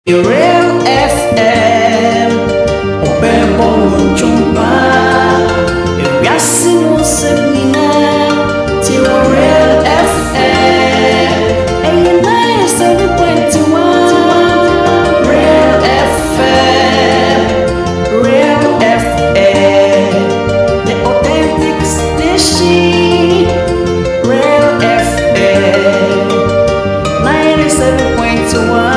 Real FM, Obebo Munchumba, Yasinu Semina, Real FM, 87.1, Real FM, the authentic station, Real FM, 97.1.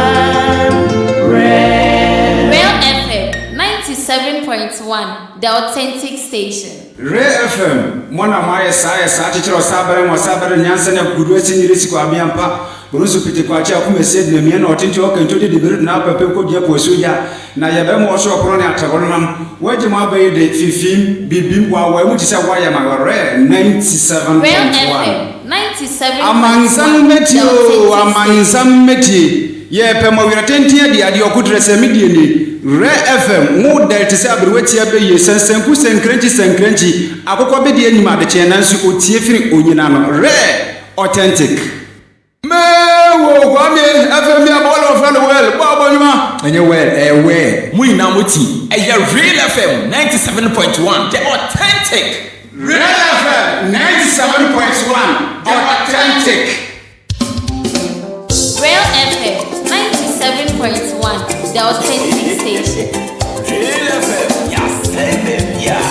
7.1 The Authentic Station. Real FM, mwana maya saa chichiro sabare nyansa na kudwesi nirisi kwa miampa burusu piti kwa chia kumesedi na mieno otinti wake ntodi dibirit na hapa peko dia posuja na yabemu osho wakuroni atagonam waji mwabayi de fifim bibim wa mutisa waya magare 97.1 Real FM 97.1 Amanzam meti ye pemo wiratenti di adi okudrese midini Real FM mu da te say abrewati abeyi sensenku senkrenchi akokọ be de anima de chenansu otie firi onyina no Real authentic me wo kwame FM ya ball of the world babonyuma enye well mu ina moti eye Real FM 97.1 the authentic Real FM 97.1 the authentic Real FM 97.1 The Authentic Station. Real FM, yes, yeah.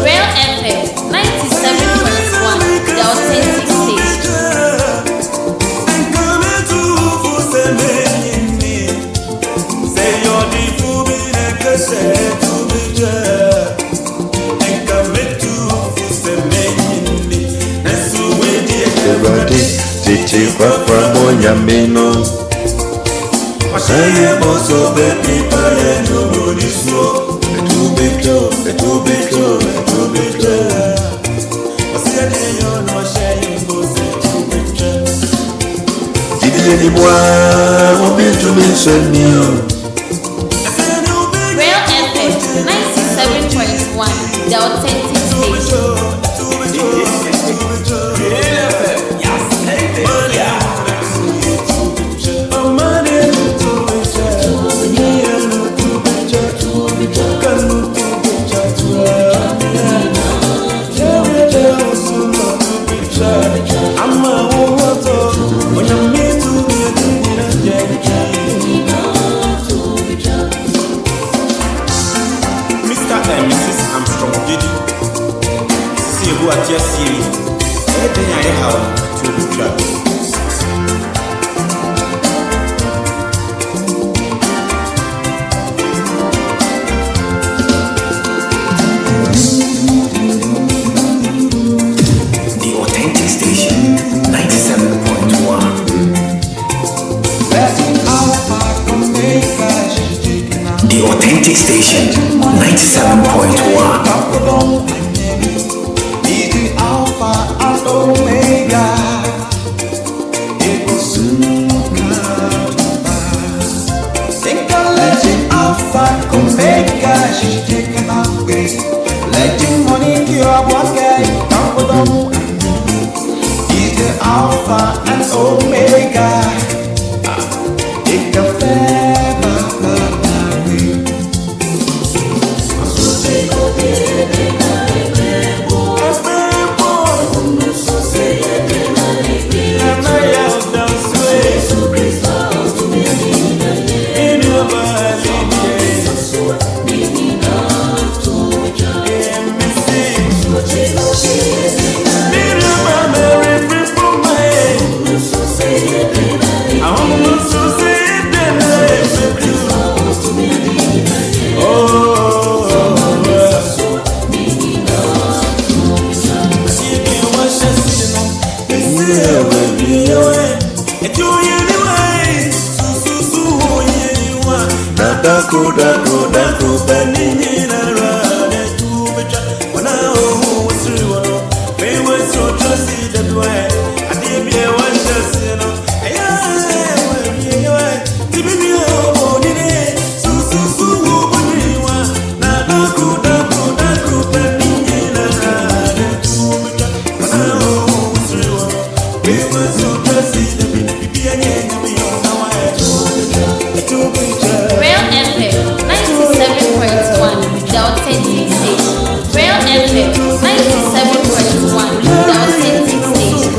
Real FM 97.1 The Authentic Station. Come The authentic station, 97.1. The authentic station, 97.1. He's the Alpha and Omega. It will soon come to pass. Think I'll let the Alpha Omega. She's taken away. Let the money cure what guy. He's the Alpha and Omega. It can never away. Real FM 97.1, the authentic station. Real FM 97.1, the authentic station.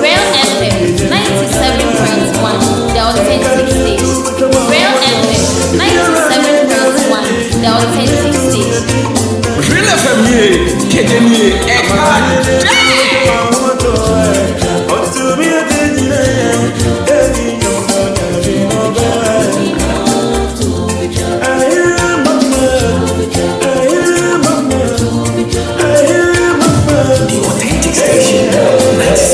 Real FM 97.1, the authentic station. Real FM 97.1, the authentic station. Real FM ye, kedeni The authentic station, 97.1.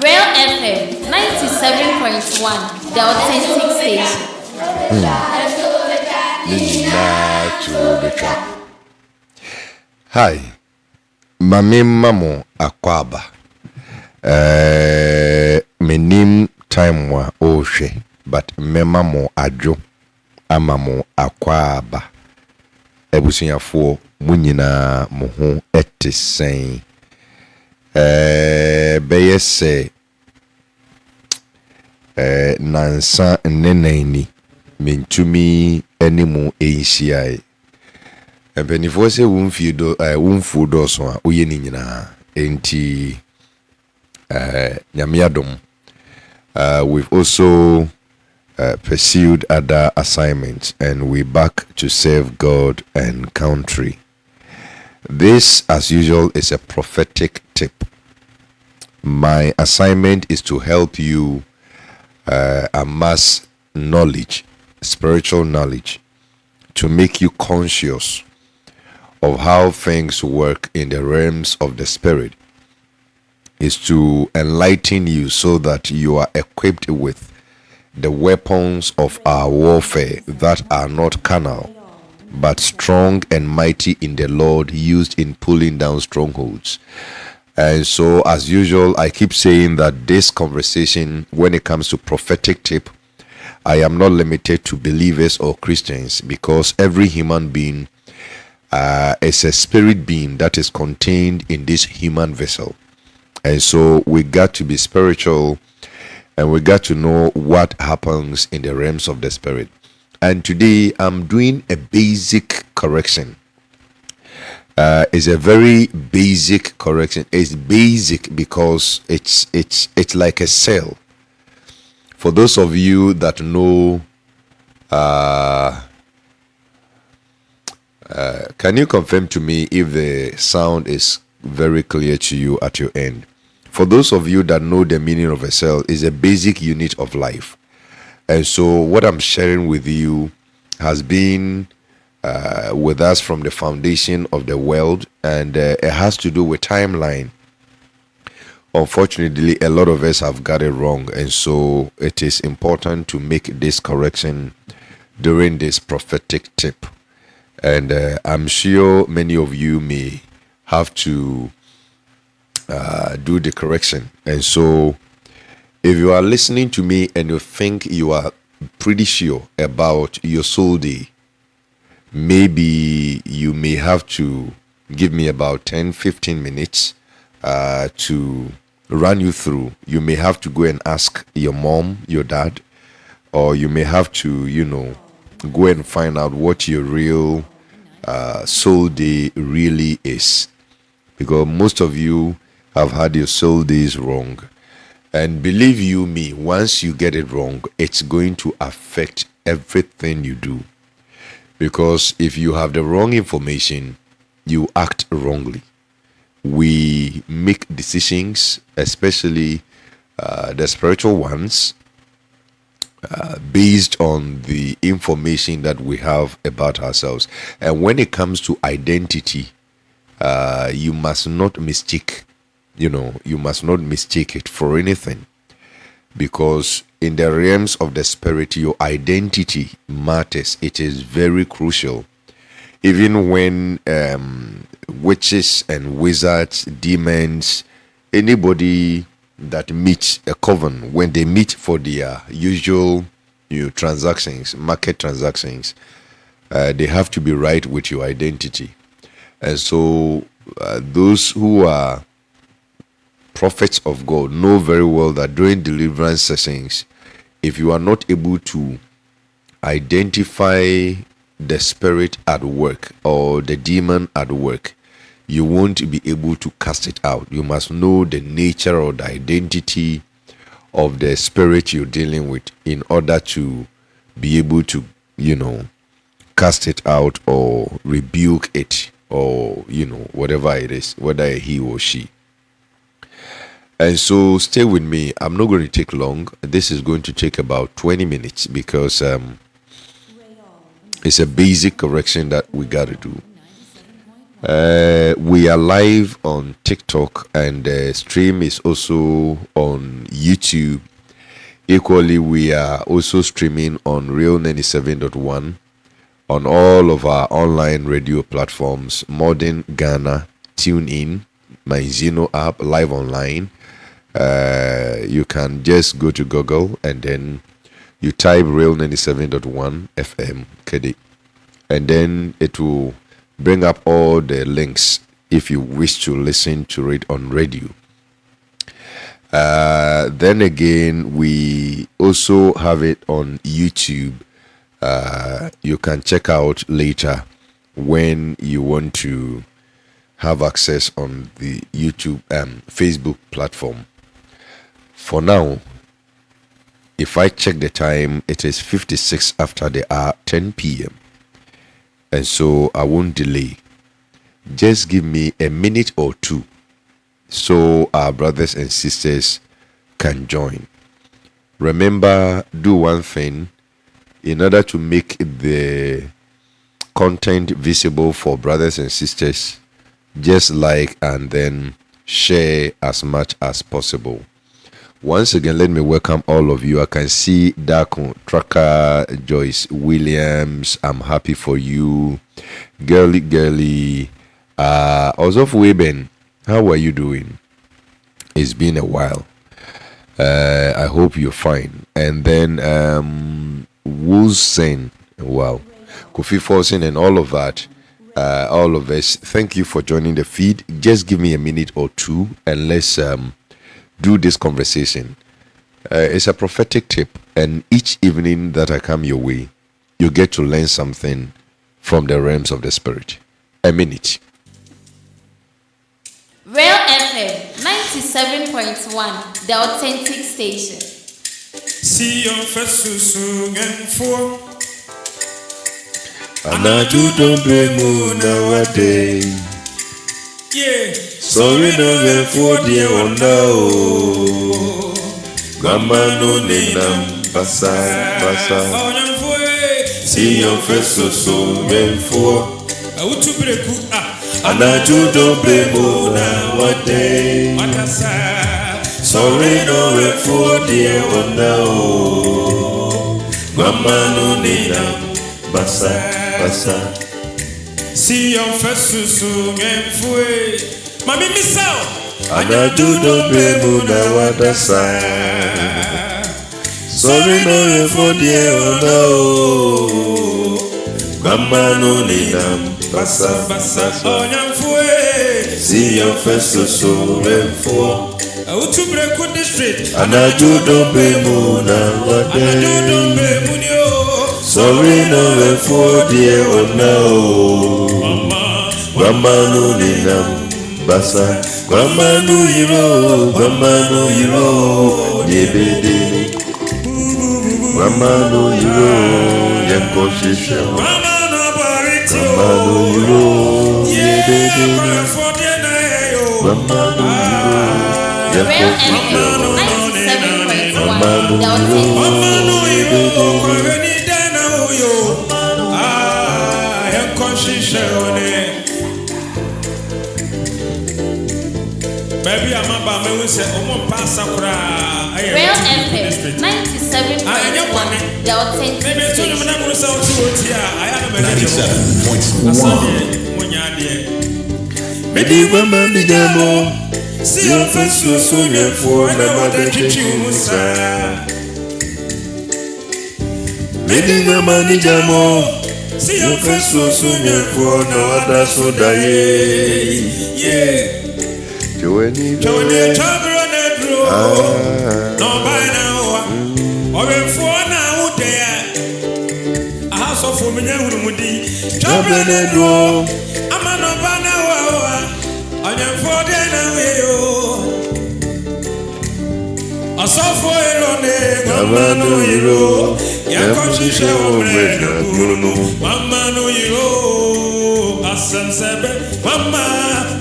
Real FM 97.1, the authentic station. Hi, Mami Mamo Akwaba. Menim time wa oshe, but memamo ajo amamo Akwaba. Ebusunyafo munyina mo ho etisen. Beyese nansa nenani mentumi animu enhyiae. Mpanifo se wumfu do so a oye ni nyina enti nyamiadom. We've also pursued other assignments and we're back to serve God and country. This, as usual, is a prophetic tip. My assignment is to help you amass knowledge, spiritual knowledge, to make you conscious of how things work in the realms of the spirit, is to enlighten you so that you are equipped with the weapons of our warfare that are not carnal, but strong and mighty in the Lord, used in pulling down strongholds. And so, as usual, I keep saying that this conversation, when it comes to prophetic tip, I am not limited to believers or Christians, because every human being is a spirit being that is contained in this human vessel. And so we got to be spiritual, and we got to know what happens in the realms of the spirit. And today I'm doing a basic correction. It's a very basic correction. It's basic because it's like a cell. For those of you that know Can you confirm to me if the sound is very clear to you at your end? For those of you that know the meaning of a cell, is a basic unit of life. And so what I'm sharing with you has been with us from the foundation of the world, and it has to do with timeline. Unfortunately, a lot of us have got it wrong, and so it is important to make this correction during this prophetic tip. And I'm sure many of you may have to do the correction. And so if you are listening to me and you think you are pretty sure about your soul day, maybe you may have to give me about 10-15 minutes to run you through. You may have to go and ask your mom, your dad, or you may have to, go and find out what your real soul day really is. Because most of you have had your soul days wrong. And believe you me, once you get it wrong, it's going to affect everything you do. Because if you have the wrong information, you act wrongly. We make decisions, especially the spiritual ones, based on the information that we have about ourselves. And when it comes to identity, you must not mistake, you must not mistake it for anything. Because in the realms of the spirit, your identity matters. It is very crucial. Even when witches and wizards, demons, anybody that meets a coven, when they meet for their usual transactions, market transactions, they have to be right with your identity. And so those who are prophets of God know very well that during deliverance sessions, if you are not able to identify the spirit at work or the demon at work, you won't be able to cast it out. You must know the nature or the identity of the spirit you're dealing with in order to be able to, cast it out or rebuke it, or, whatever it is, whether he or she. And so stay with me. I'm not going to take long. This is going to take about 20 minutes because it's a basic correction that we got to do. We are live on TikTok, and the stream is also on YouTube. Equally, we are also streaming on Real 97.1 on all of our online radio platforms: Modern Ghana, TuneIn, my Zeno app, live online. You can just go to Google and then you type Real 97.1 FM KD, and then it will bring up all the links if you wish to listen to it on radio. Then again, we also have it on YouTube. You can check out later when you want to have access on the YouTube Facebook platform. For now, if I check the time, it is 56 after the hour, 10 p.m. And so I won't delay. Just give me a minute or two so our brothers and sisters can join. Remember, do one thing in order to make the content visible for brothers and sisters. Just like and then share as much as possible. Once again, let me welcome all of you. I can see Dakon, Tracker, Joyce Williams. I'm happy for you. Girly. Ozof Weben, how are you doing? It's been a while. I hope you're fine. And then Wulsen, wow, Kofi Forsen and all of that. All of us, thank you for joining the feed. Just give me a minute or two and let's do this conversation. It's a prophetic tip, and each evening that I come your way, you get to learn something from the realms of the spirit. A minute. Real FM 97.1, the authentic station. See your first soon and four. Anaju don't be moon nowadays. Yeah. Sorry no get for the now. Grandma no name basa. See your face so men for. Anaju don't be moon nowadays. Sorry no get for the now. Grandma no name basa. See your face so men for. Mami misao. Anaju don't be moon nowadays. Sorry no for the now. Grandma no name basa. See your face so men for. Utubreku district. Anaju don't be moon nowadays. Sorry no for the now. Grandma no name basa. Grandma no hero. Yebede. Grandma no hero. Yankoshisha. Grandma no hero. Yebede. Grandma no hero. Real FM Yankoshisha. 97.1 Baby, I'm about me say omo passa kura. Real FM 97.1 The authentic Maybe to station. me na mo say o ti I had a 97.1. Medi Grandma ni jamo. See your face so me for na mother chichi musa. Medi Grandma ni jamo. See your face so me for na mother so die. Yeah. Joeni Johnny Chabro Nedro. No by now. Oben for now there. A house of women mudi. Chabro Nedro. Amano bana wa. Onye for there now yo. Asofo elone Amano hero. Yakoshishe omre guru. Mama no hero. Asansebe.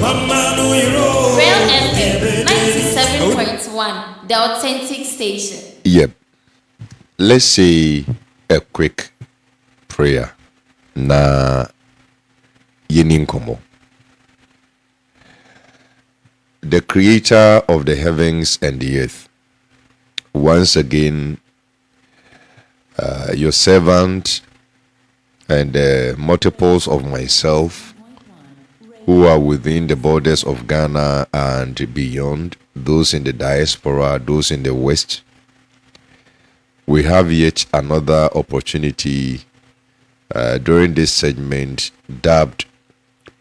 Mama no hero. Real FM 97.1 The authentic station. Yep. Let's say a quick prayer. Na yeninkomo. The creator of the heavens and the earth. Once again, your servant and multiples of myself who are within the borders of Ghana and beyond, those in the diaspora, those in the West, we have yet another opportunity during this segment dubbed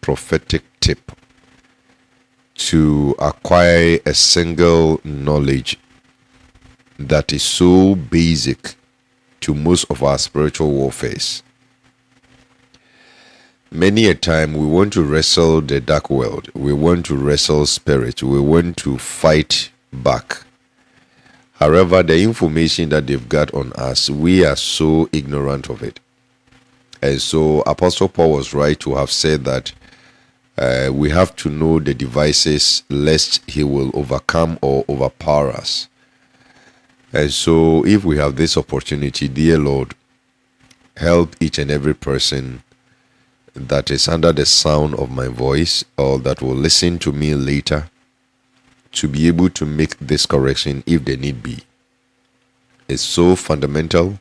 Prophetic Tip to acquire a single knowledge that is so basic to most of our spiritual warfares. Many a time we want to wrestle the dark world, we want to wrestle spirit, we want to fight back. However, the information that they've got on us, we are so ignorant of it. And so Apostle Paul was right to have said that we have to know the devices lest he will overcome or overpower us. And so if we have this opportunity, dear Lord, help each and every person that is under the sound of my voice or that will listen to me later to be able to make this correction if they need be. It's so fundamental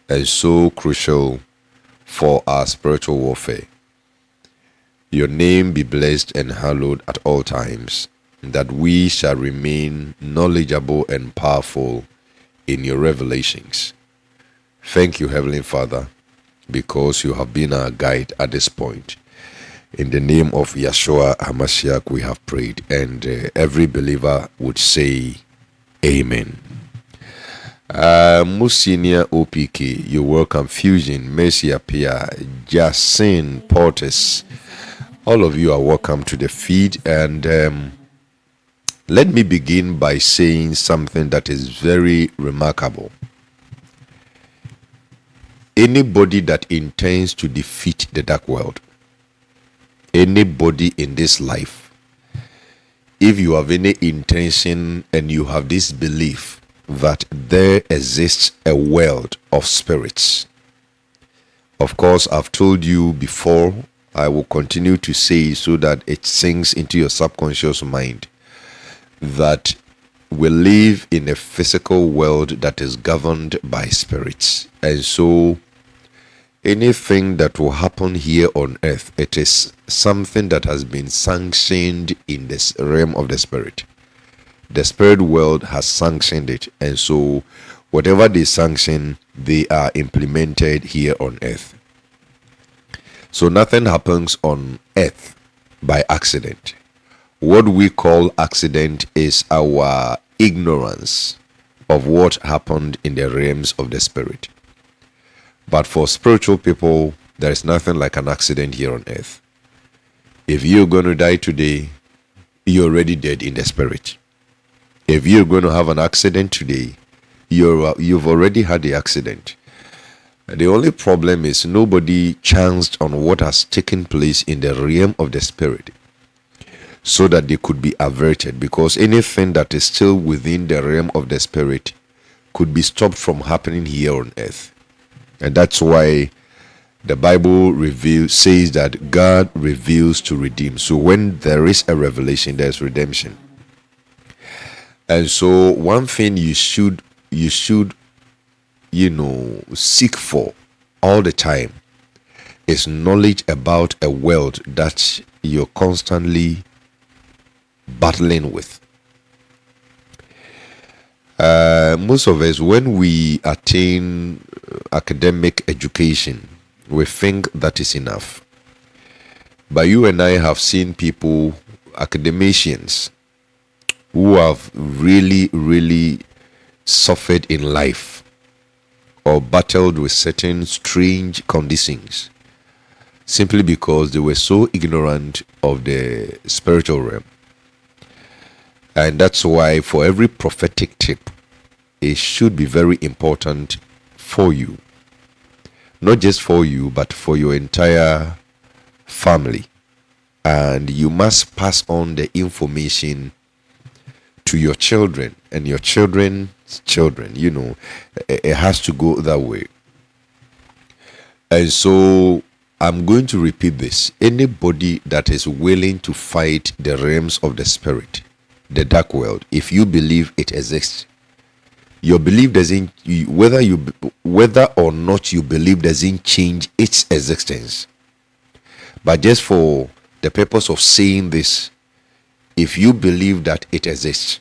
and so crucial for our spiritual warfare. Your name be blessed and hallowed at all times, that we shall remain knowledgeable and powerful in your revelations. Thank you, Heavenly Father, because you have been our guide at this point. In the name of Yeshua HaMashiach we have prayed, and every believer would say Amen. Musinia OPK, you're welcome. Fusion, Mercy Apia, Jasin, Portis, all of you are welcome to the feed. And let me begin by saying something that is very remarkable. anybody that intends to defeat the dark world, anybody in this life, if you have any intention and you have this belief that there exists a world of spirits, of course, I've told you before, I will continue to say so that it sinks into your subconscious mind, that we live in a physical world that is governed by spirits. And so anything that will happen here on earth, it is something that has been sanctioned in this realm of the spirit. The spirit world has sanctioned it, and so whatever they sanction, they are implemented here on earth. So nothing happens on earth by accident. What we call accident is our ignorance of what happened in the realms of the spirit. But for spiritual people, there is nothing like an accident here on earth. If you're going to die today, you're already dead in the spirit. If you're going to have an accident today, you've already had the accident. The only problem is nobody chanced on what has taken place in the realm of the spirit so that they could be averted, because anything that is still within the realm of the spirit could be stopped from happening here on earth. And that's why the Bible says that God reveals to redeem. So when there is a revelation, there's redemption. And so one thing you should seek for all the time is knowledge about a world that you're constantly battling with. Most of us, when we attain academic education, we think that is enough. But you and I have seen people, academicians, who have really suffered in life or battled with certain strange conditions simply because they were so ignorant of the spiritual realm. And that's why for every prophetic tip, it should be very important for you. Not just for you, but for your entire family. And you must pass on the information to your children and your children's children. It has to go that way. And so I'm going to repeat this. Anybody that is willing to fight the realms of the spirit, the dark world, if you believe it exists, your belief doesn't, whether or not you believe, doesn't change its existence. But just for the purpose of saying this, if you believe that it exists,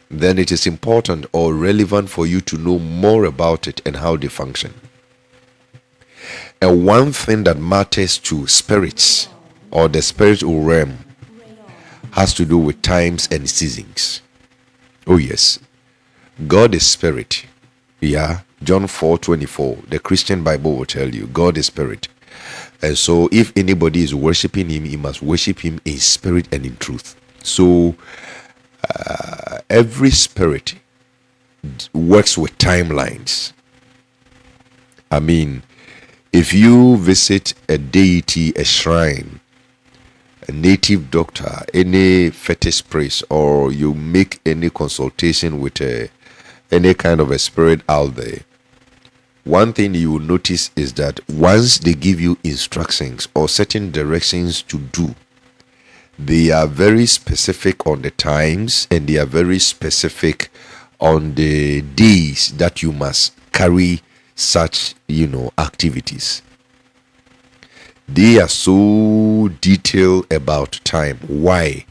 then it is important or relevant for you to know more about it and how they function. And one thing that matters to spirits or the spiritual realm has to do with times and seasons. Oh yes, God is spirit. Yeah, John 4:24, the Christian Bible will tell you God is spirit. And so if anybody is worshiping him, he must worship him in spirit and in truth. So every spirit works with timelines. I mean, if you visit a deity, a shrine, a native doctor, any fetish priest, or you make any consultation with any kind of a spirit out there, one thing you will notice is that once they give you instructions or certain directions to do, they are very specific on the times and they are very specific on the days that you must carry such activities. They are so detailed about time. Why?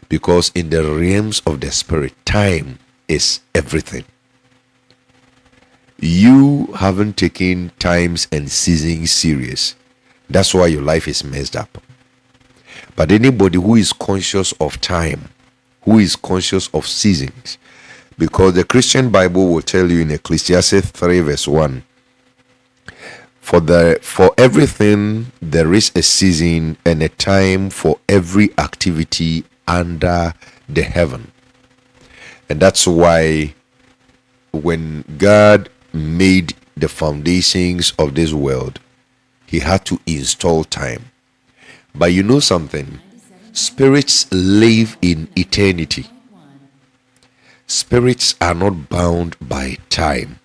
Because in the realms of the spirit, time is everything. You haven't taken times and seasons serious. That's why your life is messed up. But anybody who is conscious of time, who is conscious of seasons, because the Christian Bible will tell you in Ecclesiastes 3:1, for everything there is a season and a time for every activity under the heaven. And that's why when God made the foundations of this world, he had to install time. But you know something? Spirits live in eternity. Spirits are not bound by time.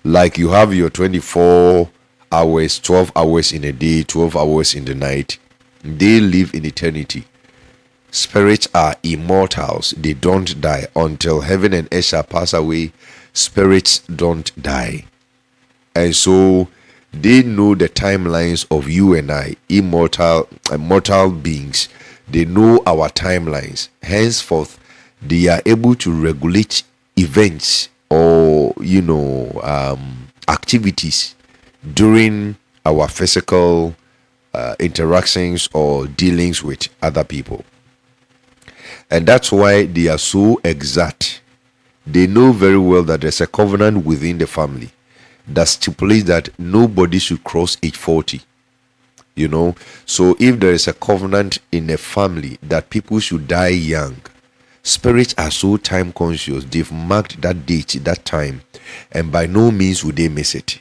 Like you have your 24 hours, 12 hours in a day, 12 hours in the night. They live in eternity. Spirits are immortals. They don't die. Until heaven and earth shall pass away, spirits don't die. And so they know the timelines of you and I, mortal beings. They know our timelines. Henceforth, they are able to regulate events or activities during our physical interactions or dealings with other people. And that's why they are so exact. They know very well that there's a covenant within the family that stipulates that nobody should cross age 40. So if there is a covenant in a family that people should die young, spirits are so time conscious. They've marked that date, that time, and by no means will they miss it,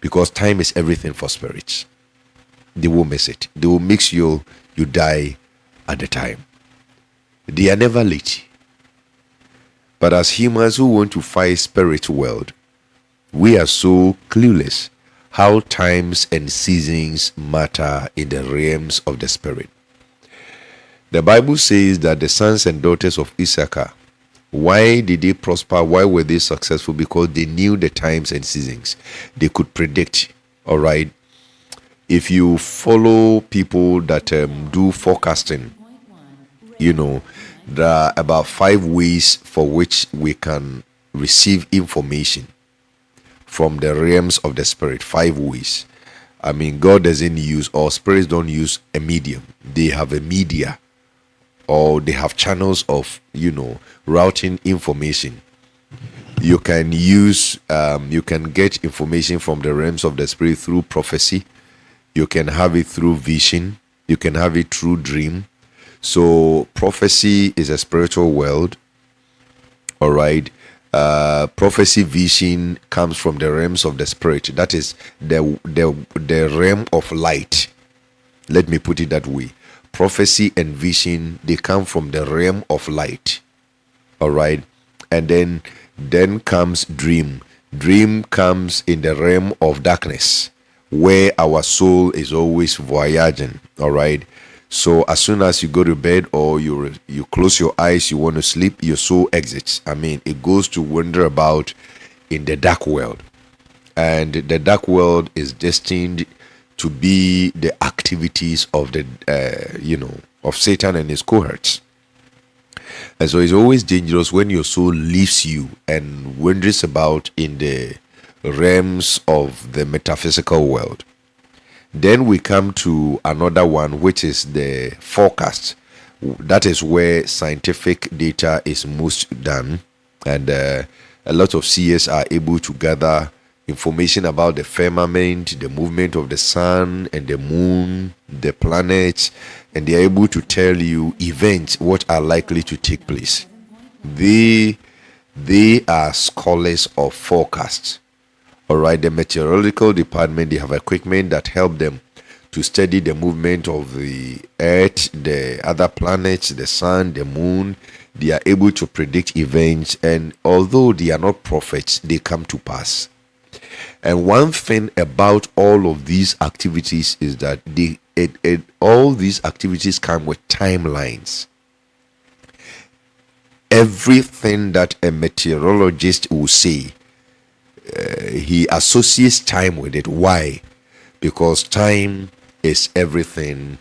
because time is everything for spirits. They will miss it. They will make sure you die at the time. They are never late. But as humans who want to fight spirit world, we are so clueless how times and seasons matter in the realms of the spirit. The Bible says that the sons and daughters of Issachar, why did they prosper? Why were they successful? Because they knew the times and seasons. They could predict. All right. If you follow people that do forecasting, there are about 5 ways for which we can receive information from the realms of the spirit. 5 ways. I mean, God doesn't use, or spirits don't use a medium. They have a media, or they have channels of, routing information. You can use, you can get information from the realms of the spirit through prophecy. You can have it through vision. You can have it through dream. So prophecy is a spiritual world. All right. Prophecy, vision comes from the realms of the spirit. That is the realm of light. Let me put it that way. Prophecy and vision, they come from the realm of light. All right. And then comes dream. Dream comes in the realm of darkness, where our soul is always voyaging. All right. So as soon as you go to bed or you close your eyes, you want to sleep, your soul exits. I mean, it goes to wander about in the dark world. And the dark world is destined to be the activities of of Satan and his cohorts. And so it's always dangerous when your soul leaves you and wanders about in the realms of the metaphysical world. Then we come to another one, which is the forecast. That is where scientific data is most done, and a lot of seers are able to gather information about the firmament, the movement of the sun and the moon, the planets, and they are able to tell you events what are likely to take place. They are scholars of forecasts. All right, the meteorological department, they have equipment that help them to study the movement of the earth, the other planets, the sun, the moon. They are able to predict events, and although they are not prophets, they come to pass. And one thing about all of these activities is that all these activities come with timelines. Everything that a meteorologist will say, he associates time with it. Why? Because time is everything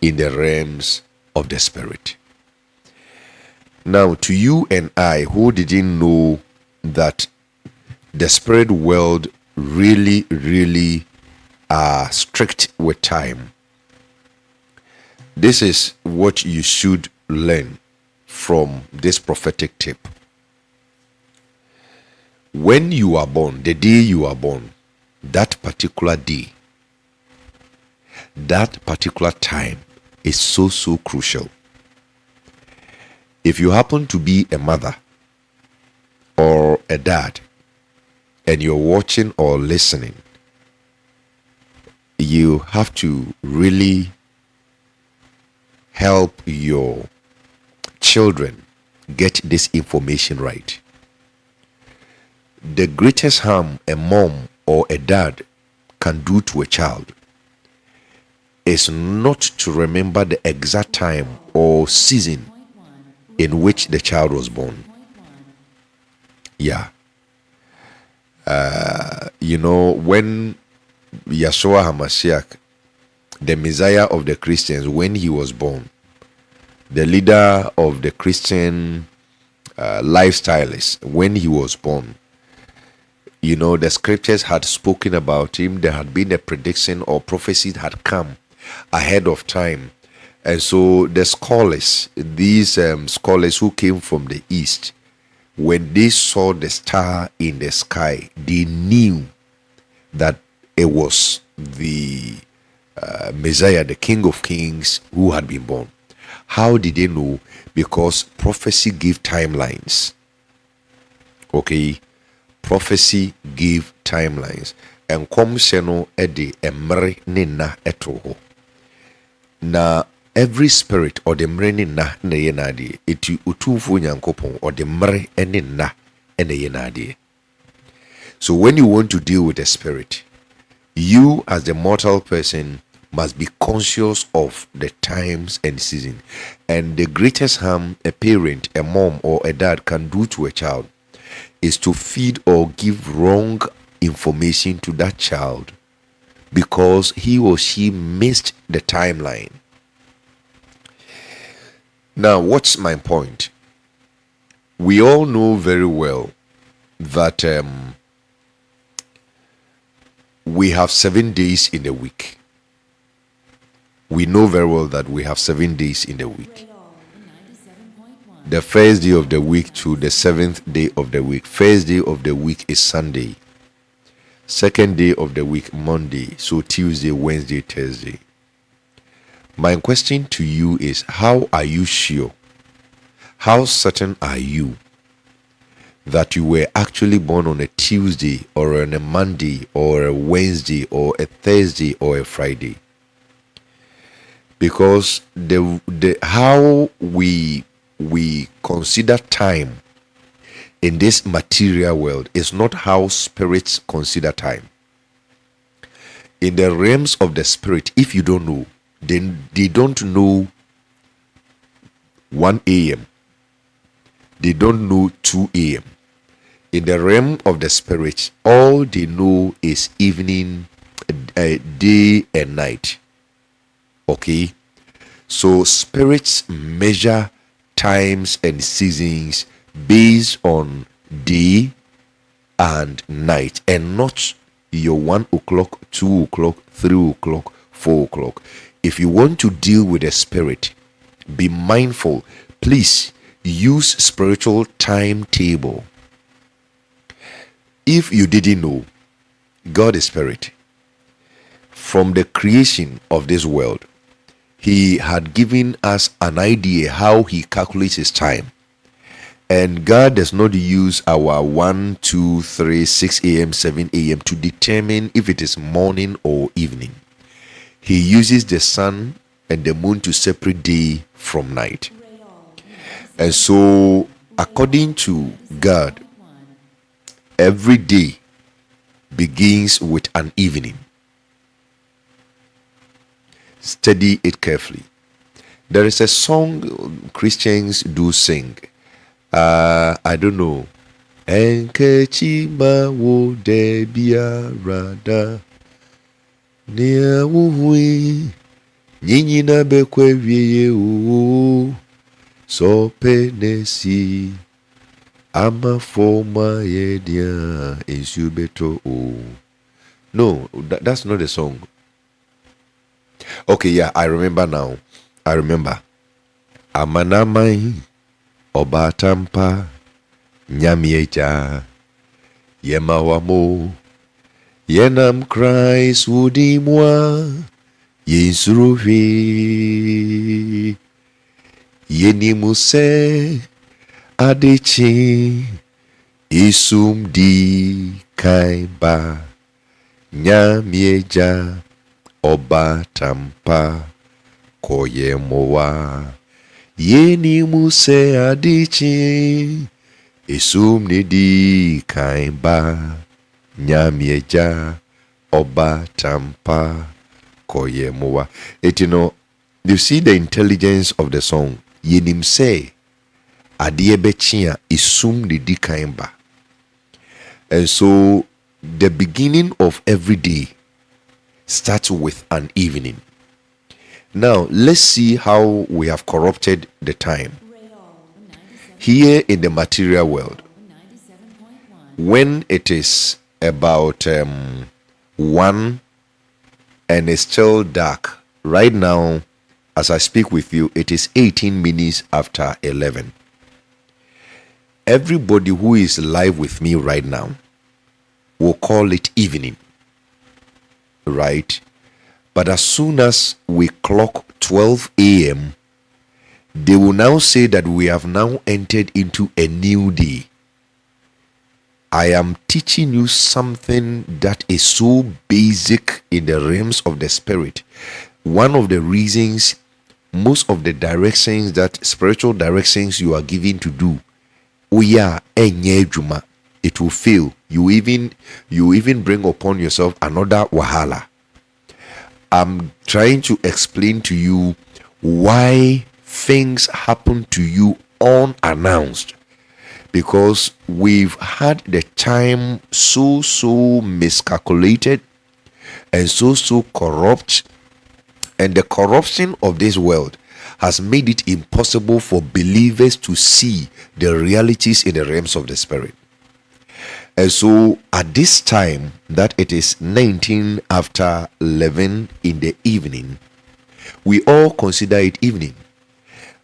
in the realms of the spirit. Now, to you and I who didn't know that the spirit world really are strict with time, this is what you should learn from this prophetic tip. When you are born, the day you are born, that particular day, that particular time is so crucial. If you happen to be a mother or a dad, and you're watching or listening, you have to really help your children get this information right. The greatest harm a mom or a dad can do to a child is not to remember the exact time or season in which the child was born. Yeah. When Yeshua HaMashiach, the Messiah of the Christians, when he was born, the leader of the Christian lifestylists, when he was born, the scriptures had spoken about him. There had been a prediction or prophecy had come ahead of time. And so the scholars, these scholars who came from the east, when they saw the star in the sky, they knew that it was the Messiah, the King of Kings, who had been born. How did they know? Because prophecy gave timelines. Okay, prophecy gave timelines. And come seno edi emre nina eto. Na every spirit or the mre nina ne yenadi eti utufu nyankopon or the mre nina ene yenadi. So when you want to deal with a spirit, you as the mortal person must be conscious of the times and season. And the greatest harm a parent, a mom or a dad can do to a child is to feed or give wrong information to that child because he or she missed the timeline. Now, what's my point? We all know very well that we have 7 days in a week. We know very well that we have 7 days in the week. The first day of the week to the 7th day of the week. First day of the week is Sunday. Second day of the week, Monday. So Tuesday, Wednesday, Thursday. My question to you is, how are you sure? How certain are you that you were actually born on a Tuesday or on a Monday or a Wednesday or a Thursday or a Friday? Because the how we consider time in this material world is not how spirits consider time. In the realms of the spirit, if you don't know, then they don't know 1 a.m. They don't know 2 a.m. In the realm of the spirit, all they know is evening, day and night. Okay? So spirits measure times and seasons based on day and night, and not your 1 o'clock, 2 o'clock, 3 o'clock, 4 o'clock. If you want to deal with a spirit, be mindful. Please use spiritual timetable. If you didn't know, God is spirit. From the creation of this world, he had given us an idea how he calculates his time. And God does not use our 1, 2, 3, 6 a.m., 7 a.m. to determine if it is morning or evening. He uses the sun and the moon to separate day from night. And so, according to God, every day begins with an evening. Study it carefully. There is a song Christians do sing. I don't know. Enkechi ma wo debia rada nia wuhui nyinyi na bekwe wiye o so penesi ama forma yedia insubeto o. No, that's not the song. Okay, yeah, I remember now. I remember. Amanamai Obatampa Nyamieja Yemawamo Yenam Christ Wudimwa Yinsuruvi Yenimuse Adechi Isumdi kaimba nyamieja oba tampa koyemowa yeni muse adichi isumni di kaimba nyamieja oba tampa koyemowa. You see the intelligence of the song. Yenim say adie bechia isumni di kaimba. And so the beginning of every day starts with an evening. Now, let's see how we have corrupted the time. Here in the material world, when it is about 1 and it's still dark, right now, as I speak with you, it is 18 minutes after 11. Everybody who is live with me right now will call it evening, right? But as soon as we clock 12 a.m., they will now say that we have now entered into a new day. I am teaching you something that is so basic in the realms of the spirit. One of the reasons, most of the directions that spiritual directions you are given to do, it will fail. You even bring upon yourself another wahala. I'm trying to explain to you why things happen to you unannounced, because we've had the time so miscalculated and so corrupt, and the corruption of this world has made it impossible for believers to see the realities in the realms of the spirit. And so at this time that it is 19 after 11 in the evening, we all consider it evening.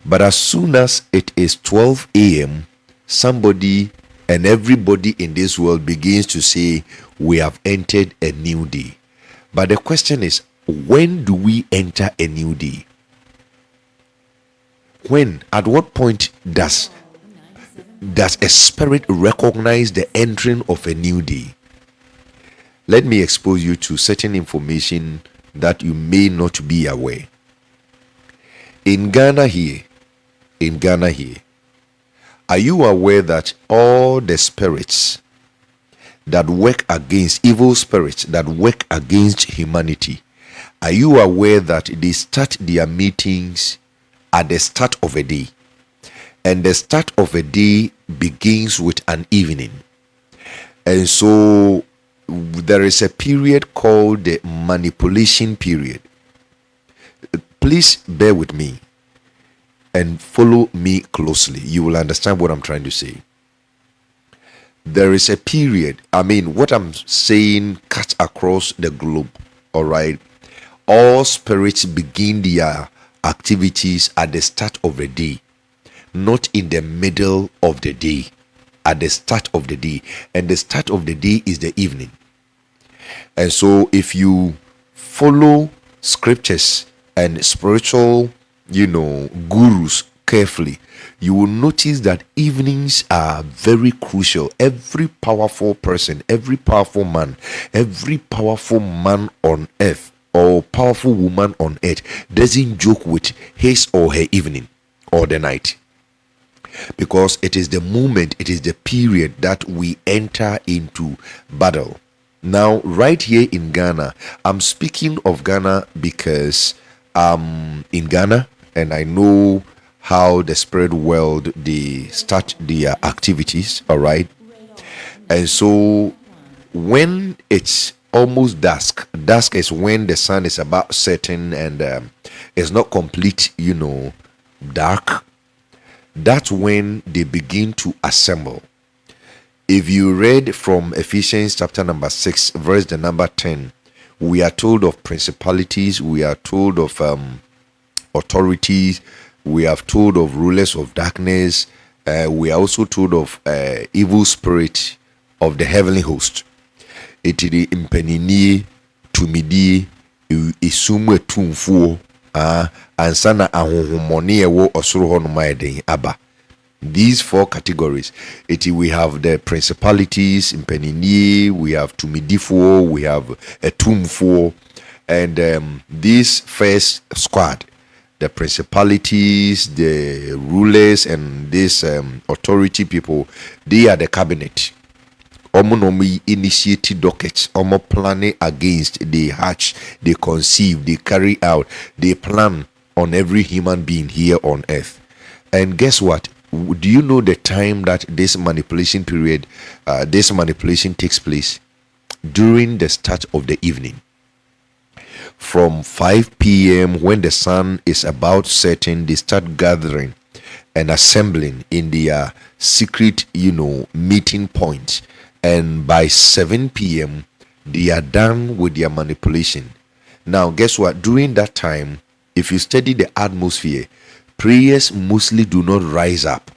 But as soon as it is 12 a.m., somebody and everybody in this world begins to say, we have entered a new day. But the question is, when do we enter a new day? When? At what point does a spirit recognize the entering of a new day? Let me expose you to certain information that you may not be aware. In Ghana here, are you aware that all the spirits that work against, evil spirits that work against humanity, are you aware that they start their meetings at the start of a day? And the start of a day begins with an evening. And so there is a period called the manipulation period. Please bear with me and follow me closely. You will understand what I'm trying to say. There is a period, what I'm saying cuts across the globe, all right? All spirits begin their activities at the start of the day, not in the middle of the day, at the start of the day. And the start of the day is the evening. And so if you follow scriptures and spiritual gurus carefully, you will notice that evenings are very crucial. Every powerful person, every powerful man on earth or powerful woman on earth doesn't joke with his or her evening or the night, because it is the moment, it is the period that we enter into battle. Now, right here in Ghana, I'm speaking of Ghana because I'm in Ghana and I know how the spirit world, they start their activities, all right? And so when it's almost dusk is when the sun is about setting and it's not complete, dark. That's when they begin to assemble. If you read from Ephesians chapter number 6, verse the number 10, we are told of principalities, we are told of authorities, we are told of rulers of darkness, we are also told of evil spirit of the heavenly host. Itiri impenini tumidi isumwe tumfuo ansana ahonhomone ewo osoro ho no maeden aba. These 4 categories. We have the principalities in Penini, we have Tumidifo, we have a Tumfo, and this first squad, the principalities, the rulers, and this authority people, they are the cabinet. Omo initiate dockets, omo planning against, they hatch, they conceive, they carry out, they plan on every human being here on earth. And guess what? Do you know the time that this manipulation period, this manipulation takes place? During the start of the evening. From 5 p.m. when the sun is about setting, they start gathering and assembling in their secret, meeting point. And by 7 p.m., they are done with their manipulation. Now, guess what? During that time, if you study the atmosphere, prayers mostly do not rise up.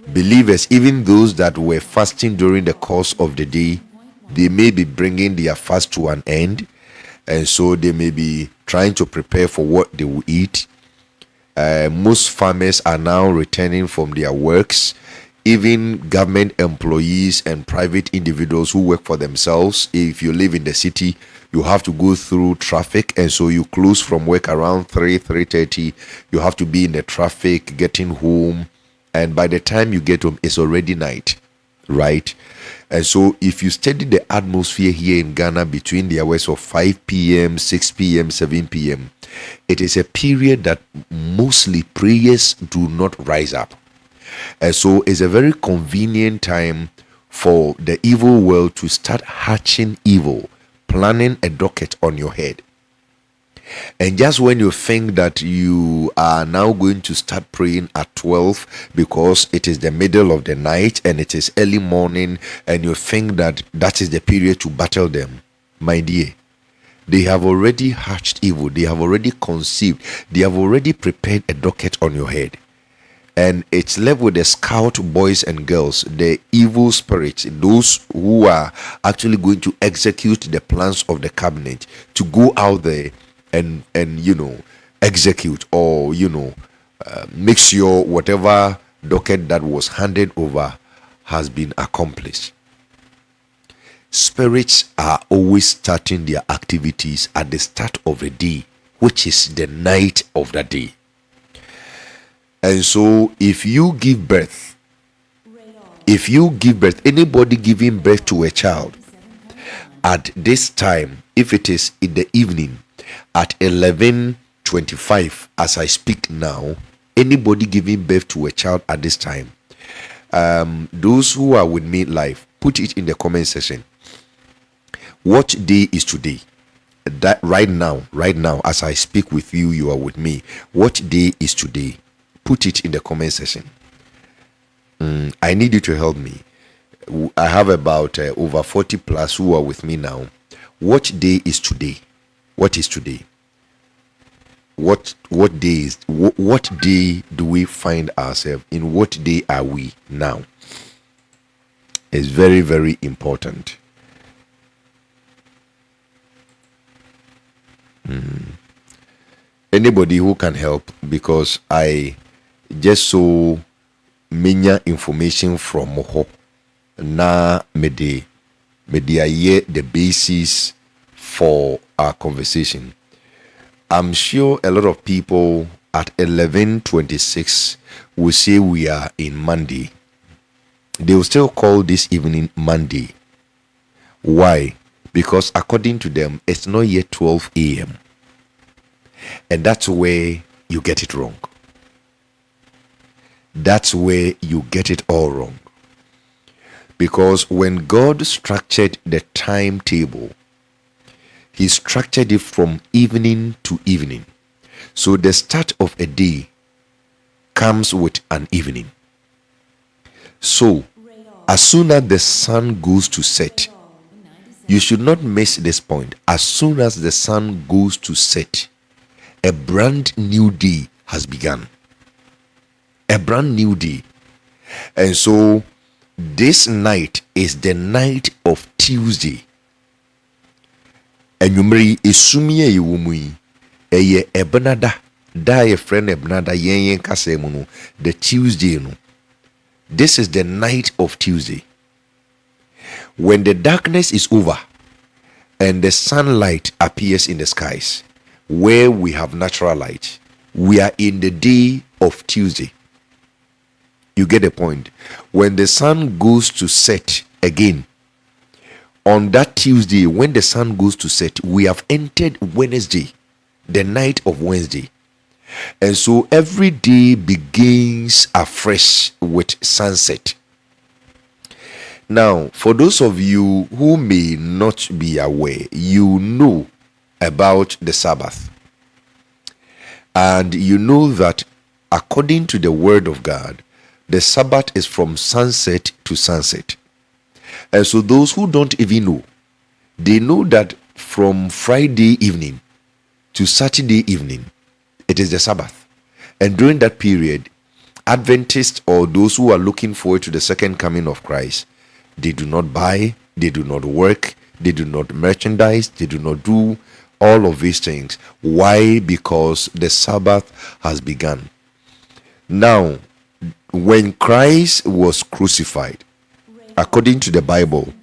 Believers, even those that were fasting during the course of the day, they may be bringing their fast to an end. And so they may be trying to prepare for what they will eat. Most farmers are now returning from their works. Even government employees and private individuals who work for themselves, if you live in the city, you have to go through traffic, and so you close from work around 3:30. You have to be in the traffic getting home, and by the time you get home, it's already night, right? And so if you study the atmosphere here in Ghana between the hours of 5 p.m., 6 p.m., 7 p.m., it is a period that mostly prayers do not rise up. And so it's a very convenient time for the evil world to start hatching evil, planning a docket on your head. And just when you think that you are now going to start praying at 12 because it is the middle of the night and it is early morning, and you think that that is the period to battle them, my dear, they have already hatched evil, they have already conceived, they have already prepared a docket on your head. And it's left with the scout boys and girls, the evil spirits, those who are actually going to execute the plans of the cabinet, to go out there and execute or make sure whatever docket that was handed over has been accomplished. Spirits are always starting their activities at the start of the day, which is the night of the day. And so if you give birth, anybody giving birth to a child at this time, if it is in the evening at 11:25, as I speak now, anybody giving birth to a child at this time, those who are with me live, put it in the comment section. What day is today? That right now, as I speak with you, you are with me. What day is today? Put it in the comment section. I need you to help me. I have about over 40 plus who are with me now. What day is today? What is today? What day is? What day do we find ourselves in? What day are we now? It's very, very important. Anybody who can help, because I just so many information from ho na media the basis for our conversation. I'm sure a lot of people at 11:26 will say we are in Monday. They will still call this evening Monday. Why? Because according to them, it's not yet 12 a.m. And that's where you get it wrong. That's where you get it all wrong. Because when God structured the timetable, He structured it from evening to evening. So the start of a day comes with an evening. So as soon as the sun goes to set, you should not miss this point. As soon as the sun goes to set, a brand new day has begun. A brand new day. And so this night is the night of Tuesday. And you may esumie yewumi eye ebenada da ye friend ebenada yen kasemuno the Tuesday no This is the night of Tuesday. When the darkness is over and the sunlight appears in the skies, where we have natural light, we are in the day of Tuesday. You get the point? When the sun goes to set again, on that Tuesday, when the sun goes to set, we have entered Wednesday, the night of Wednesday. And so every day begins afresh with sunset. Now, for those of you who may not be aware, you know about the Sabbath. And you know that according to the word of God, the Sabbath is from sunset to sunset. And so those who don't even know, they know that from Friday evening to Saturday evening, it is the Sabbath. And during that period, Adventists or those who are looking forward to the second coming of Christ, they do not buy, they do not work, they do not merchandise, they do not do all of these things. Why? Because the Sabbath has begun. Now, when Christ was crucified, according to the Bible,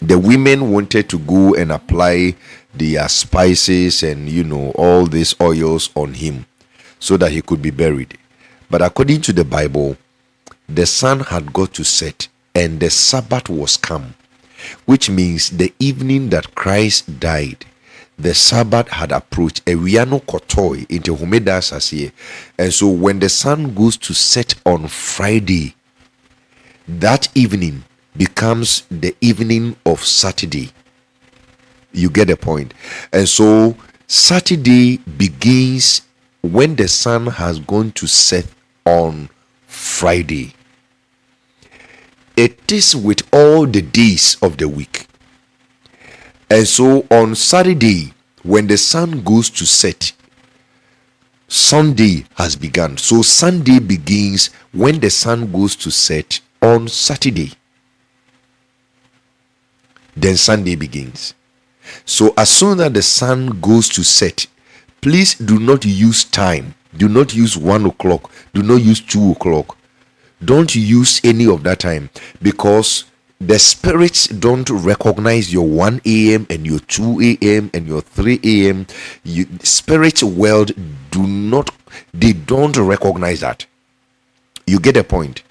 the women wanted to go and apply their spices and all these oils on him so that he could be buried. But according to the Bible, the sun had got to set and the Sabbath was come, which means the evening that Christ died, the Sabbath had approached. Ewiano kotoi into Humeda Sasie. And so when the sun goes to set on Friday, that evening becomes the evening of Saturday. You get the point? And so Saturday begins when the sun has gone to set on Friday. It is with all the days of the week. And so on Saturday, when the sun goes to set, Sunday has begun. So Sunday begins when the sun goes to set on Saturday. Then Sunday begins. So as soon as the sun goes to set, please do not use time. Do not use 1 o'clock. Do not use 2 o'clock. Don't use any of that time, because the spirits don't recognize your 1 a.m. and your 2 a.m. and your 3 a.m. Spirit world don't recognize that. You get the point?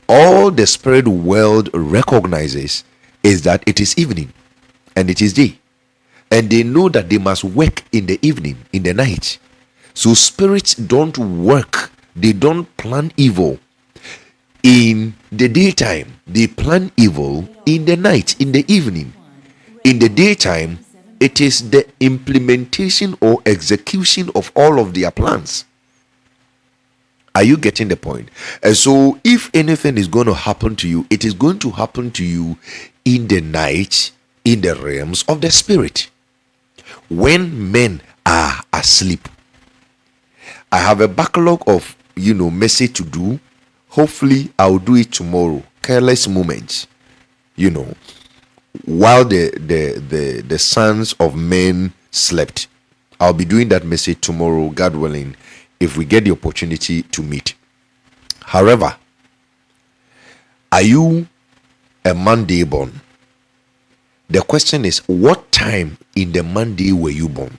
All the spirit world recognizes is that it is evening and it is day, and they know that they must work in the evening, in the night. So spirits don't work, they don't plan evil in the daytime, they plan evil in the night, in the evening. In the daytime, it is the implementation or execution of all of their plans. Are you getting the point? And so if anything is going to happen to you, it is going to happen to you in the night, in the realms of the spirit, when men are asleep. I have a backlog of message to do. Hopefully I'll do it tomorrow. Careless moments, while the sons of men slept. I'll be doing that message tomorrow, God willing, if we get the opportunity to meet. However, are you a Monday born? The question is, what time in the Monday were you born?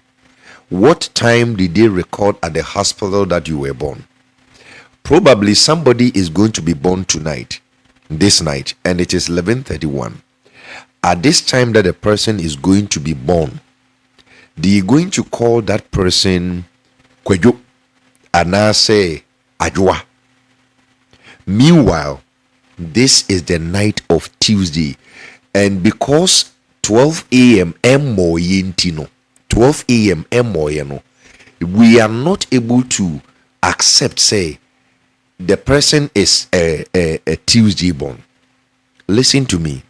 What time did they record at the hospital that you were born? Probably somebody is going to be born tonight, this night, and it is 11:31. At this time that the person is going to be born, they are going to call that person Kwejo Anase Ajwa. Meanwhile, this is the night of Tuesday, and because 12 a.m. Emoyentino, 12 a.m. Emoyeno, we are not able to accept, say, the person is a Tuesday born. Listen to me.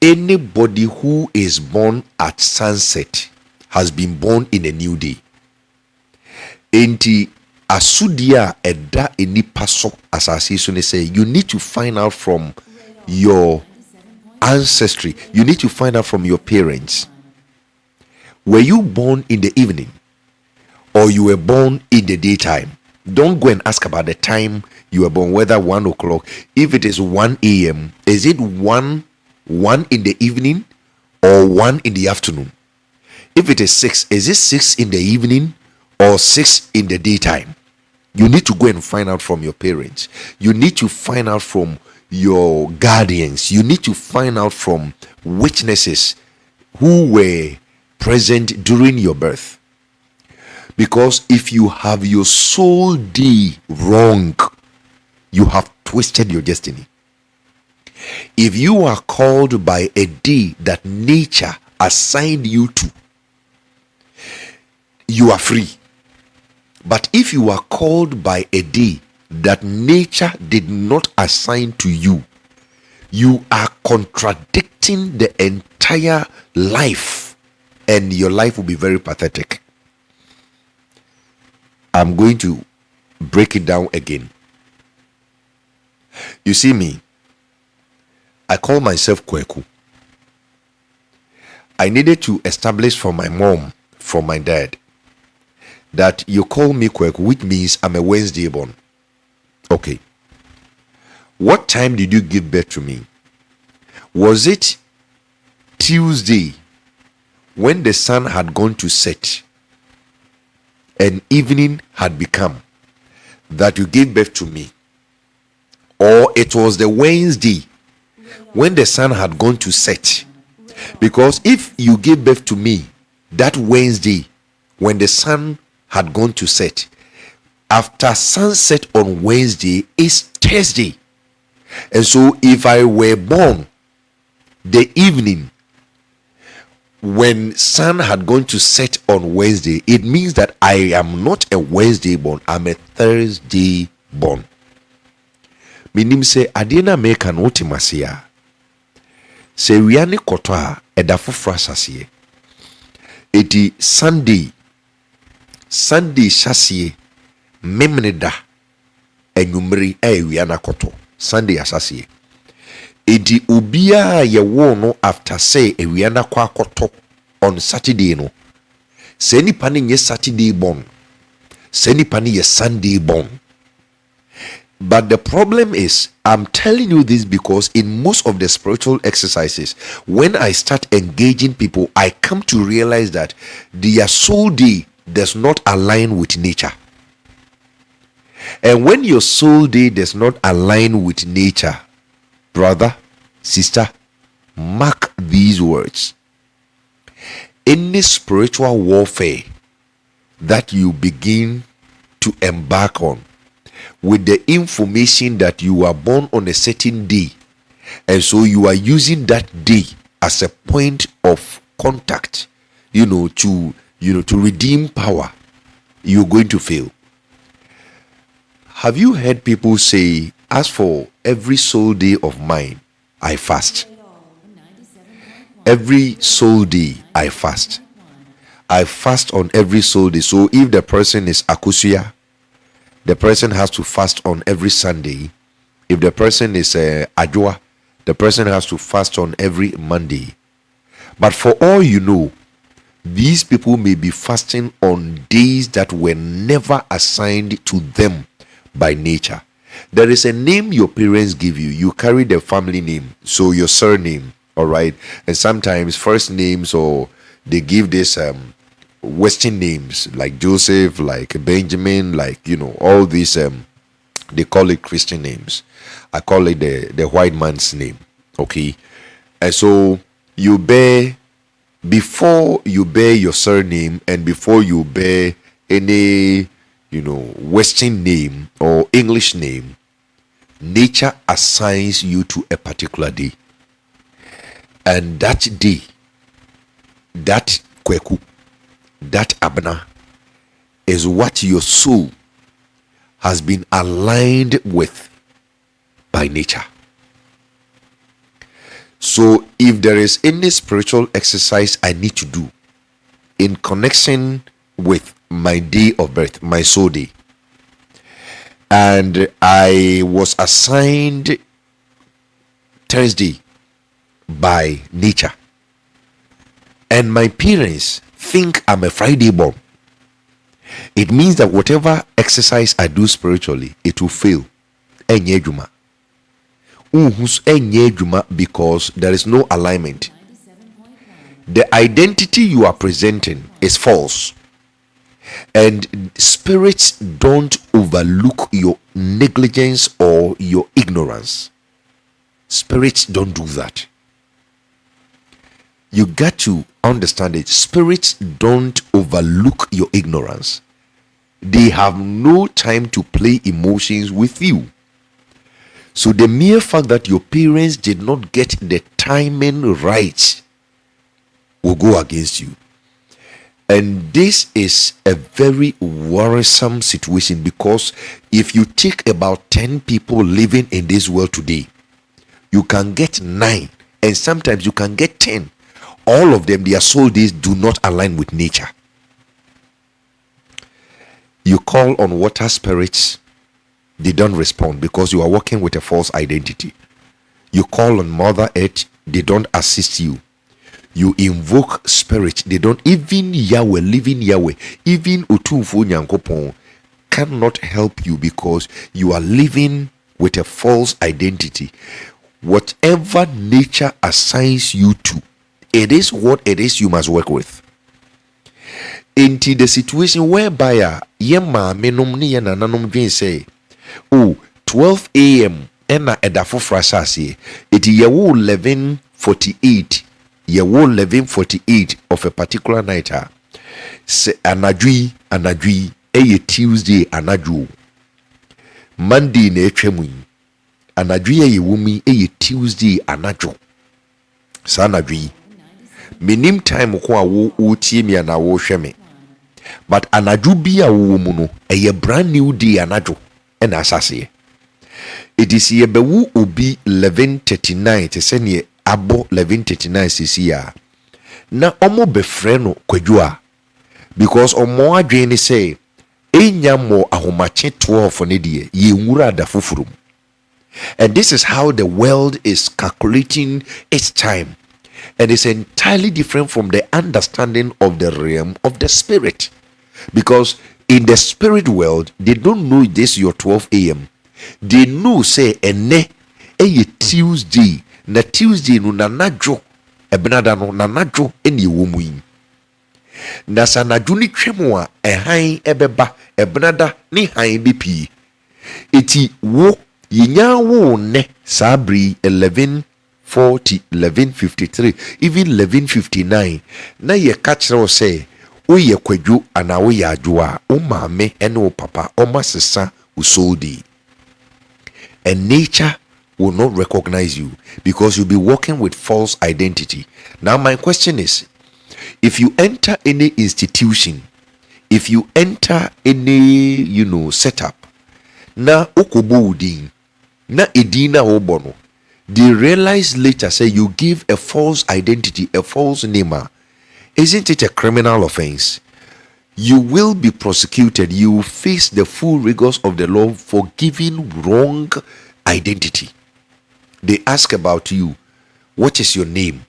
Anybody who is born at sunset has been born in a new day. Enti asudia eda enipa so asase so ne say, you need to find out from your ancestry. You need to find out from your parents. Were you born in the evening, or you were born in the daytime? Don't go and ask about the time you were born, whether 1 o'clock. If it is 1 a.m., is it 1 in the evening or 1 in the afternoon? If it is 6, is it 6 in the evening or 6 in the daytime? You need to go and find out from your parents. You need to find out from your guardians. You need to find out from witnesses who were present during your birth. Because if you have your soul day wrong, you have twisted your destiny. If you are called by a day that nature assigned you to, you are free. But if you are called by a day that nature did not assign to you, you are contradicting the entire life, and your life will be very pathetic. I'm going to break it down again. You see me, I call myself Kweku. I needed to establish for my mom, for my dad, that you call me Kweku, which means I'm a Wednesday born. Okay. What time did you give birth to me? Was it Tuesday when the sun had gone to set and evening had become that you gave birth to me? Or it was the Wednesday when the sun had gone to set? Because if you gave birth to me that Wednesday when the sun had gone to set, after sunset on Wednesday is Thursday. And so if I were born the evening when sun had gone to set on Wednesday, it means that I am not a Wednesday born, I'm a Thursday born. Minim say adina meka no timasia. Se wiane koto a edafo frasasiye. Eti Sunday shasie memneda enyumri wiana koto. Sunday asasie. Edi ubia ye wono after say wiana kwa koto on Saturday no. Se nipa ni ye Saturday born. Se nipa ni ye Sunday born. But the problem is, I'm telling you this because in most of the spiritual exercises, when I start engaging people, I come to realize that their soul day does not align with nature. And when your soul day does not align with nature, brother, sister, mark these words. Any spiritual warfare that you begin to embark on with the information that you are born on a certain day, and so you are using that day as a point of contact, to redeem power, you're going to fail. Have you heard people say, as for every soul day of mine, I fast? Every soul day, I fast. I fast on every soul day. So if the person is Akusuya, the person has to fast on every Sunday. If the person is Ajwa, the person has to fast on every Monday. But for all you know, these people may be fasting on days that were never assigned to them by nature. There is a name your parents give you. You carry the family name, so your surname, all right? And sometimes first names, or they give this Western names like Joseph, like Benjamin, like all these they call it Christian names. I call it the white man's name. Okay. And so you bear, before you bear your surname and before you bear any Western name or English name, nature assigns you to a particular day. And that day, that Kweku, that Abna, is what your soul has been aligned with by nature. So if there is any spiritual exercise I need to do in connection with my day of birth, my soul day, and I was assigned Thursday by nature, and my parents think I'm a Friday born, It means that whatever exercise I do spiritually, it will fail. Because there is no alignment. The identity you are presenting is false. And spirits don't overlook your negligence or your ignorance. Spirits don't do that. You got to understand it. Spirits don't overlook your ignorance. They have no time to play emotions with you. So the mere fact that your parents did not get the timing right will go against you. And this is a very worrisome situation, because if you take about 10 people living in this world today, you can get 9, and sometimes you can get 10. All of them, their soul days do not align with nature. You call on water spirits, they don't respond because you are working with a false identity. You call on Mother Earth, they don't assist you. You invoke spirits, they don't. Even Yahweh, living Yahweh, even Otumfo Nyankopon cannot help you because you are living with a false identity. Whatever nature assigns you to, it is what it is you must work with. Into the situation whereby yema menom ni ya nananom dwen say, oh, 12 a.m. ena edafo frasase, iti yewo 11:48, yewo 11:48 of a particular night, se anadwi eye Tuesday anadwo, Monday na etwemu, anadwi eye wumi eye Tuesday anadwo, sa anadwi minim time ko a wo tie mi na wo hwe me, but anadwo bi a wo mu no eye brand new day anadwo ena asase. It is ye bewu obi 11:39 te se ne abo 11:39 sisi ya na omo befre no kwadwo, because omo adwen ni say enya mo ahomache 12 ne de ye nwura da fofurum. And this is how the world is calculating its time. And it's entirely different from the understanding of the realm of the spirit. Because in the spirit world, they don't know this your 12 a.m. They know say ene eye Tuesday. Na Tuesday no nanadwo ebenada no nanadwo ene womu yi. Na sanadwo ni twemu a ehan ebeba ebenada ni han bepi. Eti wo yinya wo ne sabri 11:40, 11:53, even 11:59. Na ye catch us say, o ye kwadwo ana wo ye adwo a o maame ene o papa o masesa usoldi. And nature will not recognize you because you'll be working with false identity. Now my question is, if you enter any institution, if you enter any setup, na okobo udin, na edina obono, they realize later say you give a false identity, a false name. Isn't it a criminal offense? You will be prosecuted. You will face the full rigors of the law for giving wrong identity. They ask about you, what is your name?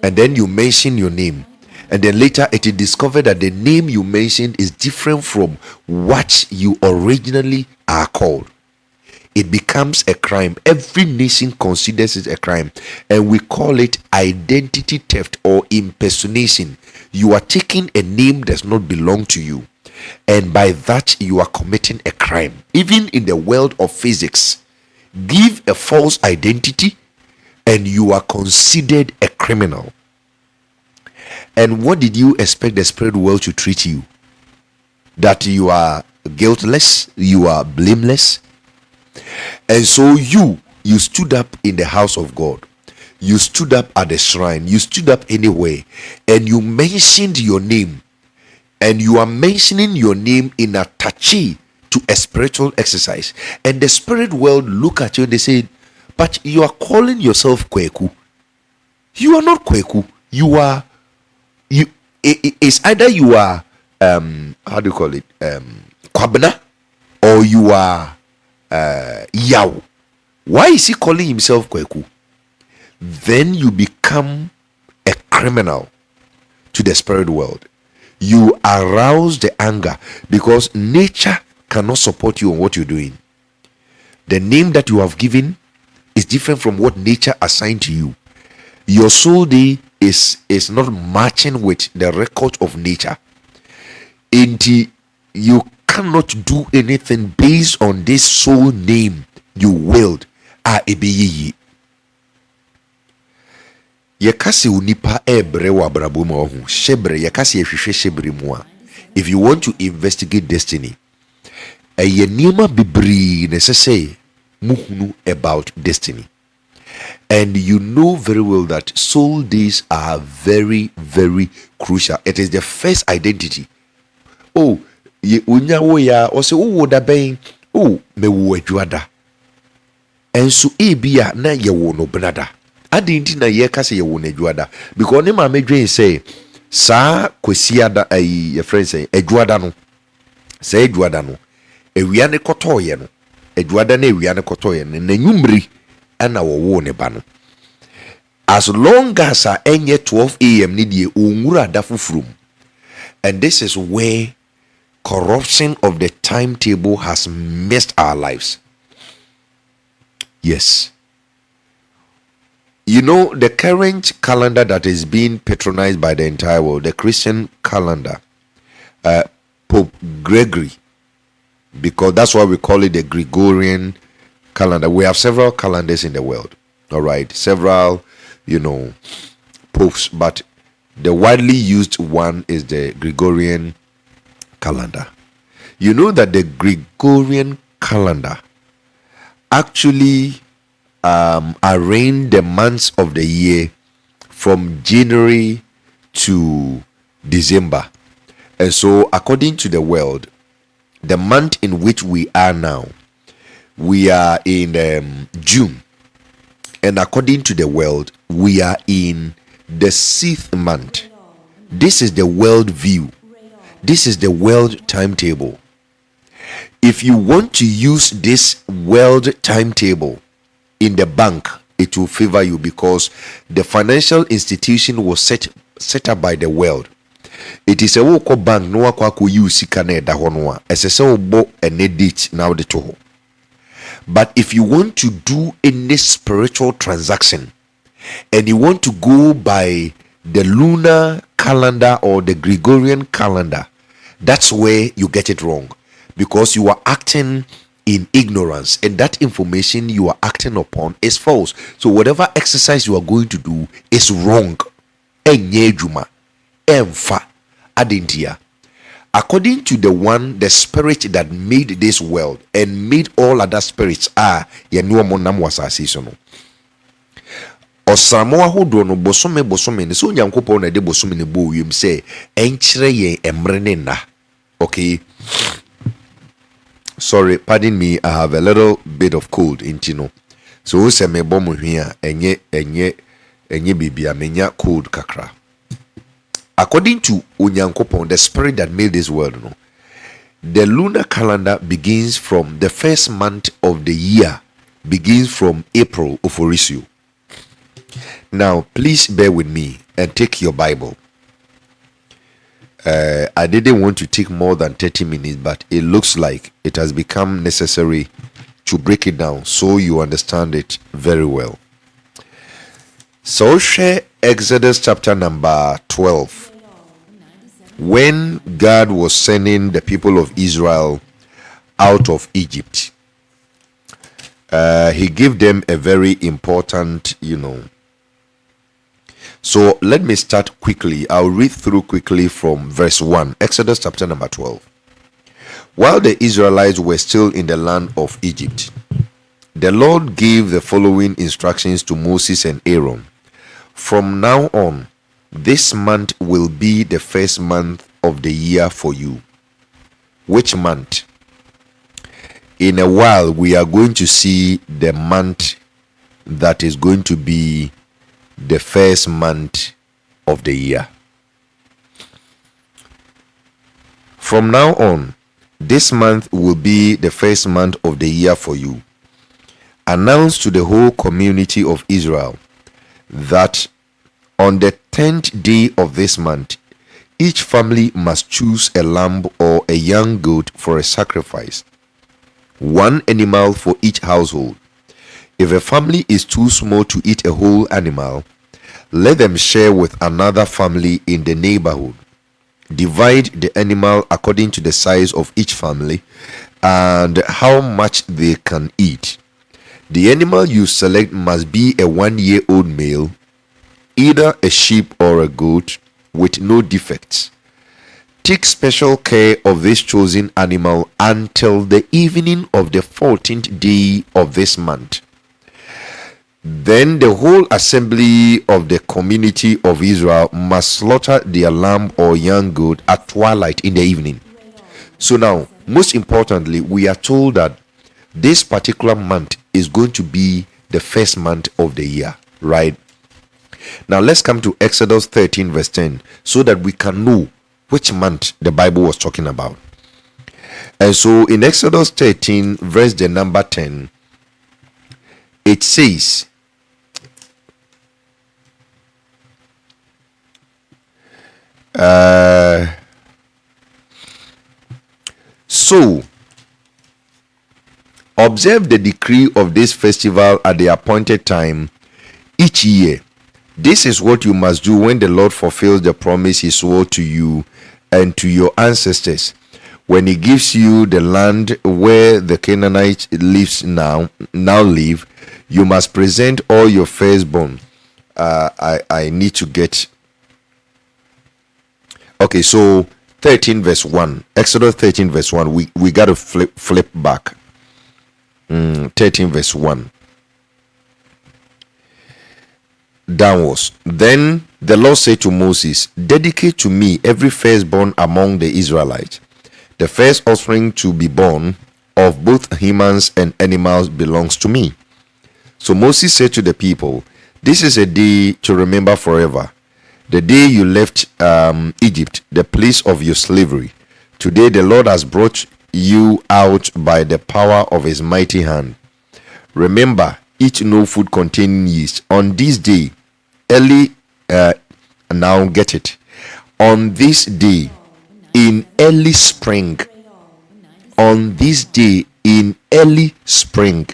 And then you mention your name. And then later it is discovered that the name you mentioned is different from what you originally are called. It becomes a crime. Every nation considers it a crime, and we call it identity theft or impersonation. You are taking a name that does not belong to you, and by that you are committing a crime. Even in the world of physics, give a false identity and you are considered a criminal. And what did you expect the spirit world to treat you? That you are guiltless, you are blameless. And so you stood up in the house of God, you stood up at the shrine, you stood up anywhere, and you mentioned your name, and you are mentioning your name in a touchy to a spiritual exercise. And the spirit world look at you and they say, but you are calling yourself Kweku. You are not Kweku. It's either you are how do you call it, Kwabena, or you are Yao. Why is he calling himself Kweku? Then you become a criminal to the spirit world. You arouse the anger because nature cannot support you on what you're doing. The name that you have given is different from what nature assigned to you. Your soul day is not matching with the record of nature. Until you cannot do anything based on this soul name you willed. Ebeyi. Yekasi unipa ebre wa brabuma ohu. Shebre yekasi yehwehwe shebre mu a. If you want to investigate destiny, eye nneema bebree na say muhunu about destiny. And you know very well that soul days are very, very crucial. It is the first identity. Oh, ye unyawo ya ose wo da ben. Oh, me wo adwada. Enso ebia na ye wo no benada. Adinti na ye ka se ye wo na adwada. Because ne ma medwen say sa kwesiada ye friend say adwada no. Say adwada no. Ewia ne kotoye no. Adwada na ewia ne kotoye no. Na nwumri ana wo ne ba no. As long as enye 12 a.m. ni die onwura da fufurum. And this is where corruption of the timetable has messed our lives. Yes. You know, the current calendar that is being patronized by the entire world, the Christian calendar, Pope Gregory, because that's why we call it the Gregorian calendar. We have several calendars in the world, all right, several, popes, but the widely used one is the Gregorian calendar. You know that the Gregorian calendar actually arrange the months of the year from January to December. And so according to the world, the month in which we are now, we are in June. And according to the world, we are in the 6th month. This is the world view. This is the world timetable. If you want to use this world timetable in the bank, it will favor you because the financial institution was set up by the world. It is a ECOBANK no akwa use sika na eda ho no a esese obo ene date now the to. But if you want to do any spiritual transaction and you want to go by the lunar calendar or the Gregorian calendar, that's where you get it wrong, because you are acting in ignorance and that information you are acting upon is false. So whatever exercise you are going to do is wrong. Enye juma emfa adentia. According to the spirit that made this world and made all other spirits yenuomonam wasase so no. Osamo ahodo no bosome ne so nyankopon na de bosome ne bo wiem se enkyere yen emre ne na. Okay. Sorry, pardon me, I have a little bit of cold in Tino. So se me bom hwia enye bibia menya cold kakra. According to Unyankopon, the spirit that made this world, the lunar calendar begins from the first month of the year, begins from April of Orisio. Now, please bear with me and take your Bible. I didn't want to take more than 30 minutes, but it looks like it has become necessary to break it down so you understand it very well. So, share Exodus chapter number 12. When God was sending the people of Israel out of Egypt, he gave them a very important, So let me start quickly. I'll read through quickly from verse 1, Exodus chapter number 12. While the Israelites were still in the land of Egypt, the Lord gave the following instructions to Moses and Aaron. From now on, this month will be the first month of the year for you. Which month? In a while, we are going to see the month that is going to be the first month of the year. From now on, this month will be the first month of the year for you. Announce to the whole community of Israel that on the 10th day of this month, each family must choose a lamb or a young goat for a sacrifice, one animal for each household. If a family is too small to eat a whole animal, let them share with another family in the neighborhood. Divide the animal according to the size of each family and how much they can eat. The animal you select must be a 1-year-old male, either a sheep or a goat, with no defects. Take special care of this chosen animal until the evening of the 14th day of this month. Then the whole assembly of the community of Israel must slaughter their lamb or young goat at twilight in the evening. So now, most importantly, we are told that this particular month is going to be the first month of the year, right? Now let's come to Exodus 13 verse 10 so that we can know which month the Bible was talking about. And so in Exodus 13 verse the number 10, it says, so observe the decree of this festival at the appointed time each year. This is what you must do when the Lord fulfills the promise he swore to you and to your ancestors, when he gives you the land where the Canaanites now live. You must present all your firstborn. I need to get. Okay, so 13 verse 1. Exodus 13 verse 1. We got to flip back. 13 verse 1. Downwards. Then the Lord said to Moses, dedicate to me every firstborn among the Israelites. The first offspring to be born of both humans and animals belongs to me. So Moses said to the people, this is a day to remember forever. The day you left Egypt, the place of your slavery. Today the Lord has brought you out by the power of his mighty hand. Remember, eat no food containing yeast. On this day, now get it. On this day, in early spring, on this day, in early spring,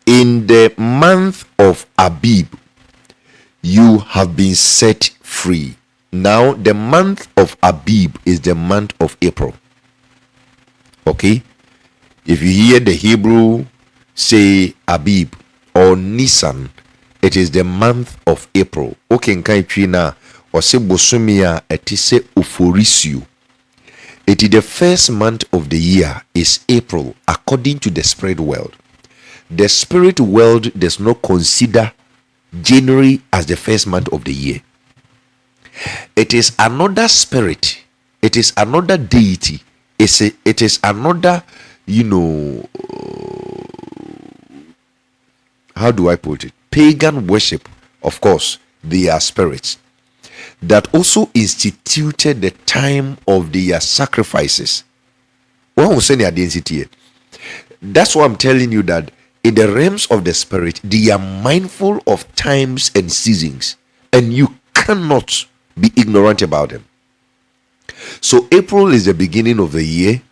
in the month of Abib, you have been set free. Now, the month of Abib is the month of April. Okay? If you hear the Hebrew say Abib or Nisan, it is the month of April. Okay, nkan twi na o se bosomia etise oforisio. It is the first month of the year is April according to the spirit world. The spirit world does not consider January as the first month of the year. It is another spirit. It is another deity. It is another, how do I put it? Pagan worship. Of course, they are spirits that also instituted the time of their sacrifices. That's why I'm telling you that in the realms of the spirit, they are mindful of times and seasons, and you cannot be ignorant about them. So April is the beginning of the year,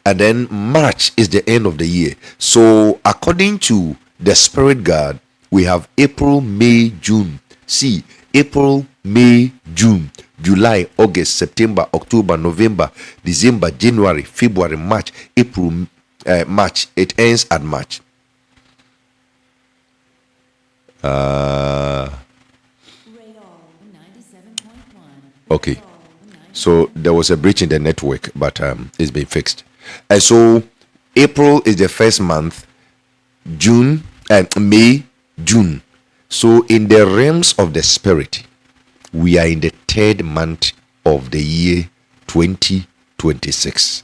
and then March is the end of the year. So according to the spirit God, we have April, May, June. See, April, May, June, July, August, September, October, November, December, January, February, March, April, March. It ends at March. Okay, so there was a breach in the network, but it's been fixed. And so April is the first month, June and May, June. So in the realms of the spirit, we are in the third month of the year 2026.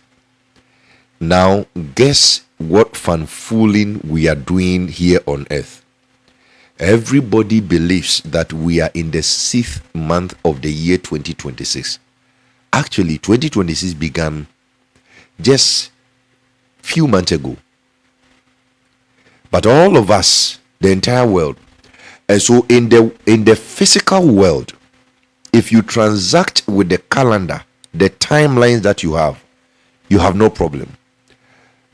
Now guess what fanfooling we are doing here on earth. Everybody believes that we are in the 6th month of the year 2026. Actually, 2026 began just few months ago. But all of us, the entire world, And so in the physical world, if you transact with the calendar, the timelines that you have no problem.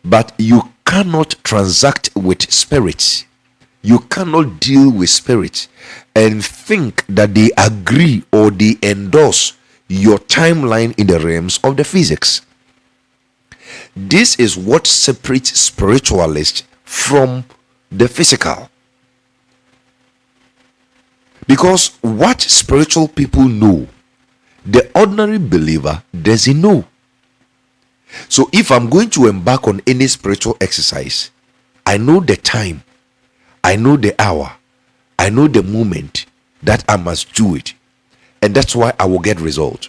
But you cannot transact with spirits. You cannot deal with spirits and think that they agree or they endorse your timeline in the realms of the physics. This is what separates spiritualists from the physical. Because what spiritual people know, the ordinary believer doesn't know. So if I'm going to embark on any spiritual exercise, I know the time, I know the hour, I know the moment that I must do it, and that's why I will get result.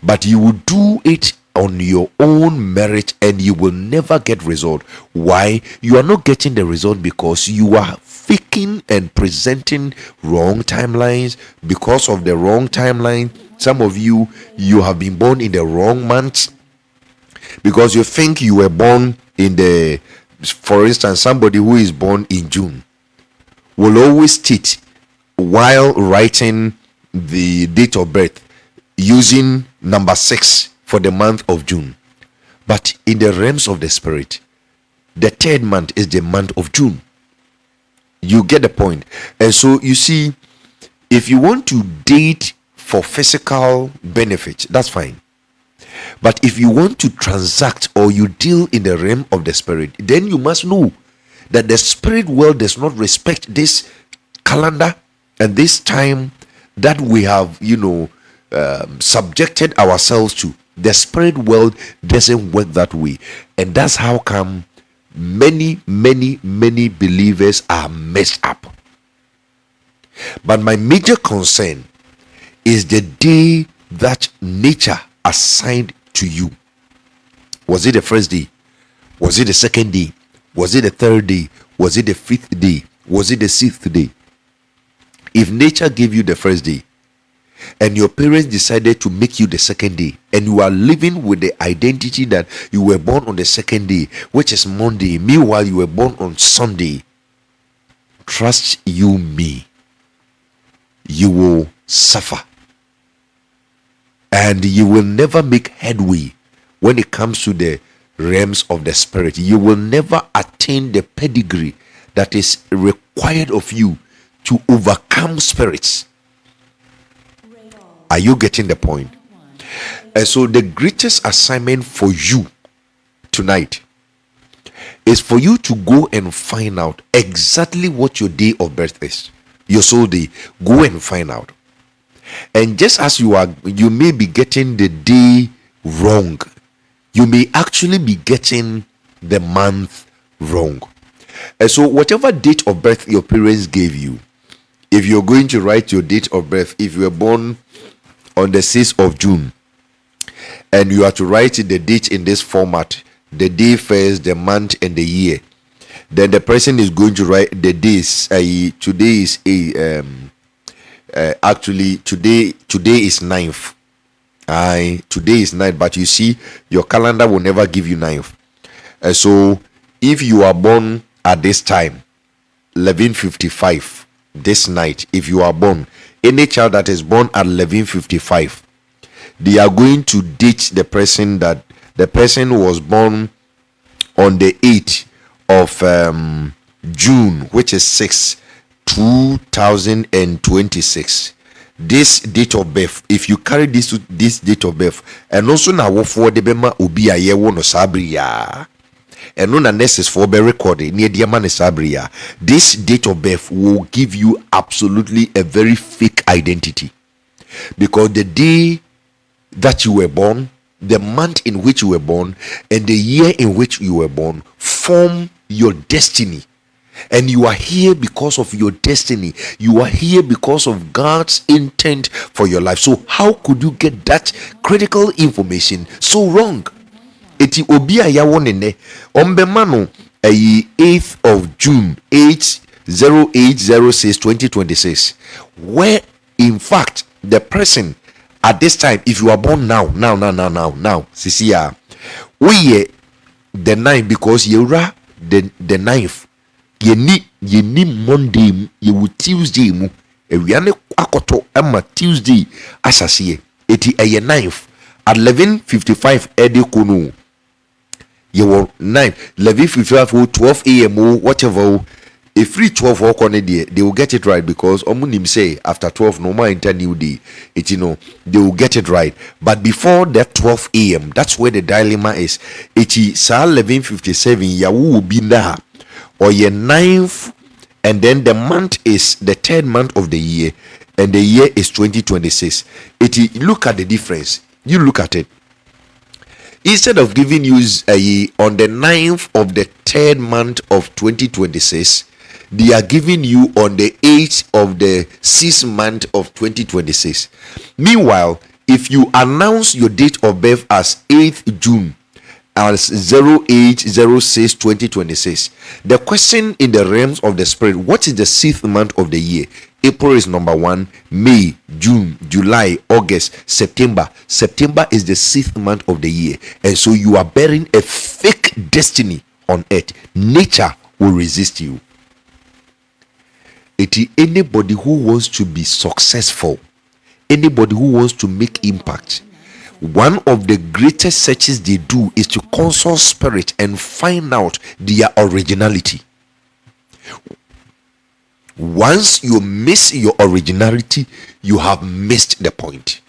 But you will do it on your own merit and you will never get result. Why? You are not getting the result because you are faking and presenting wrong timelines. Because of the wrong timeline, some of you have been born in the wrong month because you think you were born in the, for instance, somebody who is born in June will always state while writing the date of birth using number 6 for the month of June. But in the realms of the spirit, the third month is the month of June. You get the point. And so you see, if you want to date for physical benefit, that's fine. But if you want to transact or you deal in the realm of the spirit, then you must know that the spirit world does not respect this calendar and this time that we have, subjected ourselves to. The spirit world doesn't work that way, and that's how come many believers are messed up. But my major concern is the day that nature assigned to you. Was it the first day? Was it the second day? Was it the third day? Was it the fifth day? Was it the sixth day? If nature gave you the first day and your parents decided to make you the second day, and you are living with the identity that you were born on the second day, which is Monday, meanwhile you were born on Sunday, trust you me, you will suffer and you will never make headway when it comes to the realms of the spirit. You will never attain the pedigree that is required of you to overcome spirits. Are you getting the point? And so the greatest assignment for you tonight is for you to go and find out exactly what your day of birth is, your soul day. Go and find out. And just as you may be getting the day wrong, you may actually be getting the month wrong. And so whatever date of birth your parents gave you, if you're going to write your date of birth, if you were born on the 6th of June, and you are to write the date in this format, the day first, the month, and the year, then the person is going to write the days. Today is actually today is 9th. Today is 9th, but you see, your calendar will never give you 9th. So if you are born at this time, 11:55, this night, if you are born, any child that is born at 11:55, they are going to date the person that the person was born on the 8th of June, which is 2026. This date of birth, if you carry this date of birth, and also now for the bema ubi a year one sabria, and no necessary for be recorded near the man sabria. This date of birth will give you absolutely a very fake identity, because the day that you were born, the month in which you were born, and the year in which you were born form your destiny. And you are here because of your destiny. You are here because of God's intent for your life. So how could you get that critical information so wrong? Eti obi a ya wonene ombemano 8th of June 0806-2026, where in fact the person at this time, if you are born now, Sisia, we the 9th, because you are the 9th. You need ye ni Monday mu ye wu Tuesday mu ewia ne akoto ama Tuesday asase eti eye 9th at 11:55 ede kono ye were 9 11:55 12 a.m. whatever. If free 12 o'clock on a day, they will get it right because omunim say after 12 no more enter new day. It they will get it right. But before that 12 a.m., that's where the dilemma is. It is 11:57 Yahoo will be there or your 9th, and then the month is the 3rd month of the year, and the year is 2026. Look at the difference. You look at it. Instead of giving you on the 9th of the 3rd month of 2026, they are giving you on the 8th of the 6th month of 2026. Meanwhile, if you announce your date of birth as 8th June, as 0806-2026, the question in the realms of the spirit, what is the 6th month of the year? April is number 1, May, June, July, August, September. September is the 6th month of the year. And so you are bearing a fake destiny on earth. Nature will resist you. It is anybody who wants to be successful, anybody who wants to make impact. One of the greatest searches they do is to consult spirit and find out their originality. Once you miss your originality, you have missed the point.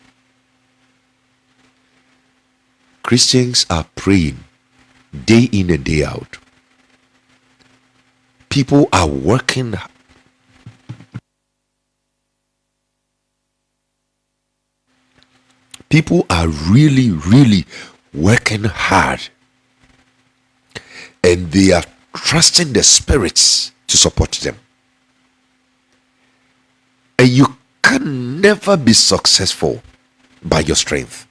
Christians are praying day in and day out. People are working. People are really, really working hard, and they are trusting the spirits to support them. And you can never be successful by your strength.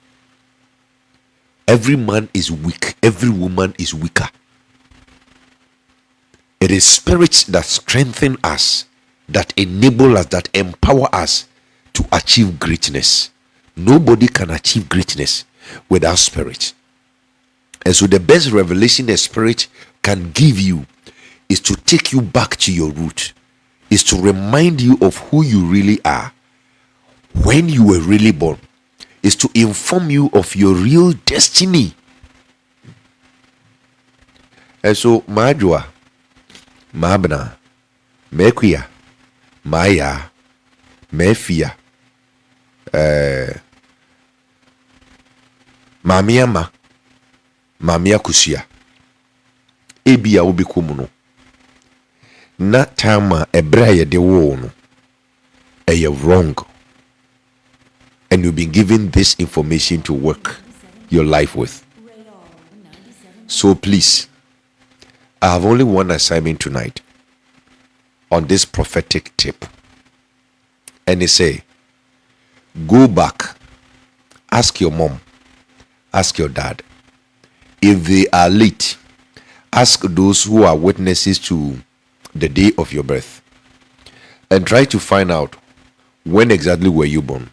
Every man is weak, every woman is weaker. It is spirits that strengthen us, that enable us, that empower us to achieve greatness. Nobody can achieve greatness without spirit. And so the best revelation the spirit can give you is to take you back to your root, is to remind you of who you really are when you were really born, is to inform you of your real destiny. And so Majua, Mabna, Mekia, Maya, Mefia, Mamia Kusia, Ebia Ubikumuno. Na tama ebraya de wono. You're wrong. And you've been given this information to work your life with. So please, I have only one assignment tonight on this prophetic tip. And they say, go back, ask your mom, ask your dad. If they are late, ask those who are witnesses to the day of your birth, and try to find out when exactly were you born.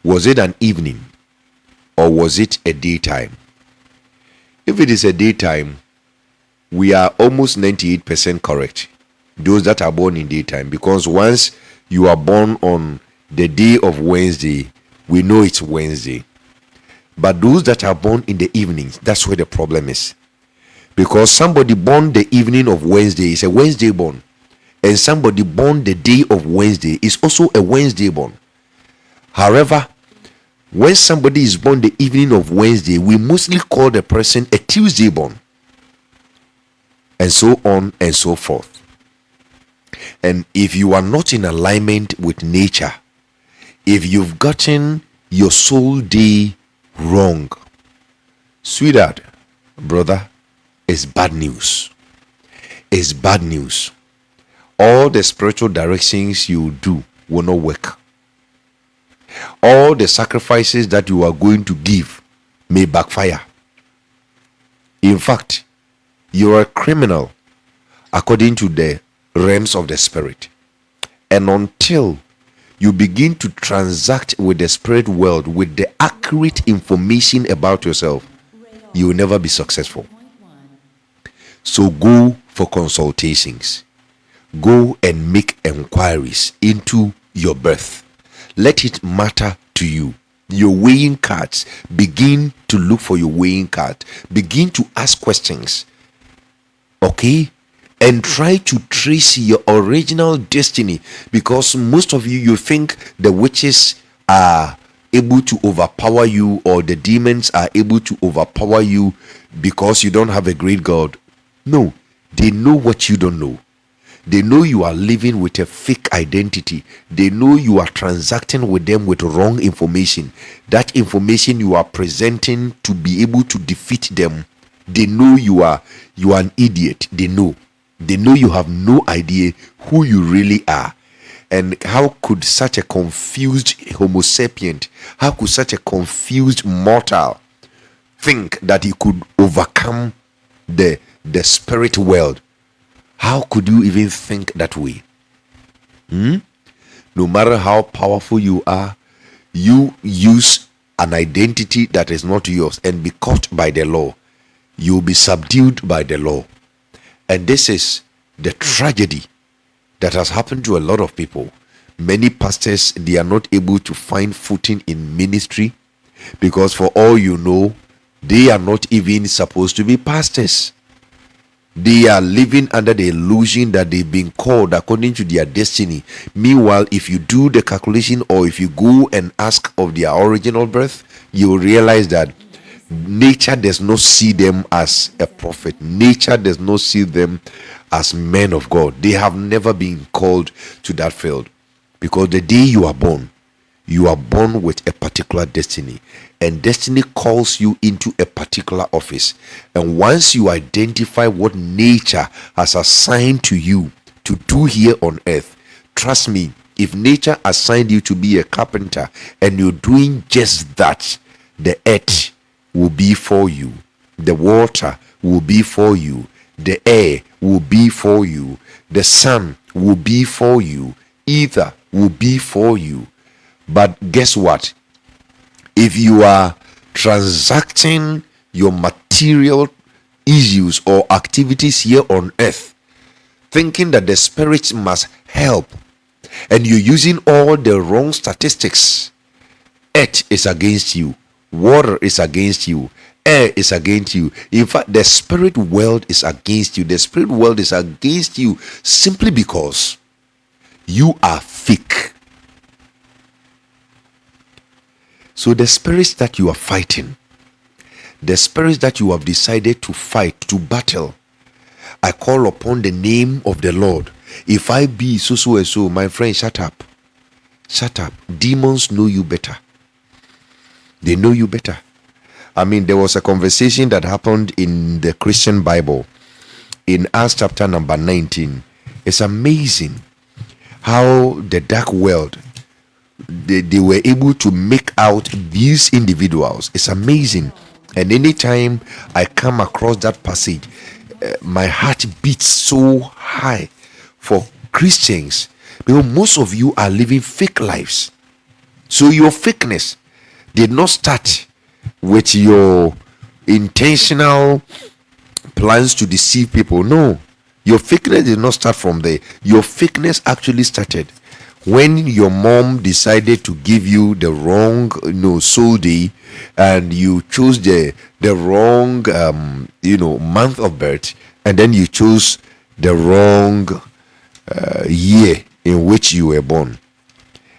Was it an evening or was it a daytime? If it is a daytime, we are almost 98% correct, those that are born in daytime, because once you are born on the day of Wednesday, we know it's Wednesday. But those that are born in the evenings, that's where the problem is. Because somebody born the evening of Wednesday is a Wednesday born, and somebody born the day of Wednesday is also a Wednesday born. However, when somebody is born the evening of Wednesday, we mostly call the person a Tuesday born, and so on and so forth. And if you are not in alignment with nature, if you've gotten your soul day wrong, sweetheart, brother, it's bad news. It's bad news. All the spiritual directions you do will not work. All the sacrifices that you are going to give may backfire. In fact, you are a criminal according to the realms of the spirit. And until you begin to transact with the spirit world with the accurate information about yourself, you will never be successful. So go for consultations. go and make inquiries into your birth. Let it matter to you. Your weighing cards, begin to look for your weighing card. Begin to ask questions. Okay? And try to trace your original destiny, because most of you think the witches are able to overpower you, or the demons are able to overpower you because you don't have a great God. No, they know what you don't know. They know you are living with a fake identity. They know you are transacting with them with wrong information. That information you are presenting to be able to defeat them. They know you are an idiot. They know you have no idea who you really are. And how could such a confused Homo sapient, how could such a confused mortal think that he could overcome the spirit world? How could you even think that way? No matter how powerful you are, you use an identity that is not yours and be caught by the law. You'll be subdued by the law. And this is the tragedy that has happened to a lot of people. Many pastors, they are not able to find footing in ministry because, for all you know, they are not even supposed to be pastors. They are living under the illusion that they've been called according to their destiny. Meanwhile, if you do the calculation, or if you go and ask of their original birth, you will realize that nature does not see them as a prophet. Nature does not see them as men of God. They have never been called to that field, because the day you are born with a particular destiny, and destiny calls you into a particular office. And once you identify what nature has assigned to you to do here on earth, trust me, if nature assigned you to be a carpenter and you're doing just that, the earth will be for you, the water will be for you, the air will be for you, the sun will be for you, ether will be for you. But guess what? If you are transacting your material issues or activities here on earth, thinking that the spirits must help, and you're using all the wrong statistics, earth is against you, water is against you, air is against you. In fact, the spirit world is against you. The spirit world is against you simply because you are fake. So the spirits that you are fighting, the spirits that you have decided to fight, to battle, I call upon the name of the Lord. If I be so and so, my friend, shut up. Shut up. Demons know you better. They know you better. I mean, there was a conversation that happened in the Christian Bible in Acts chapter number 19. It's amazing how the dark world, they were able to make out these individuals. It's amazing. And anytime I come across that passage, my heart beats so high for Christians, because most of you are living fake lives. So your fakeness did not start with your intentional plans to deceive people. No, your fakeness did not start from there. Your fakeness actually started when your mom decided to give you the wrong soul day, and you chose the wrong month of birth, and then you chose the wrong year in which you were born.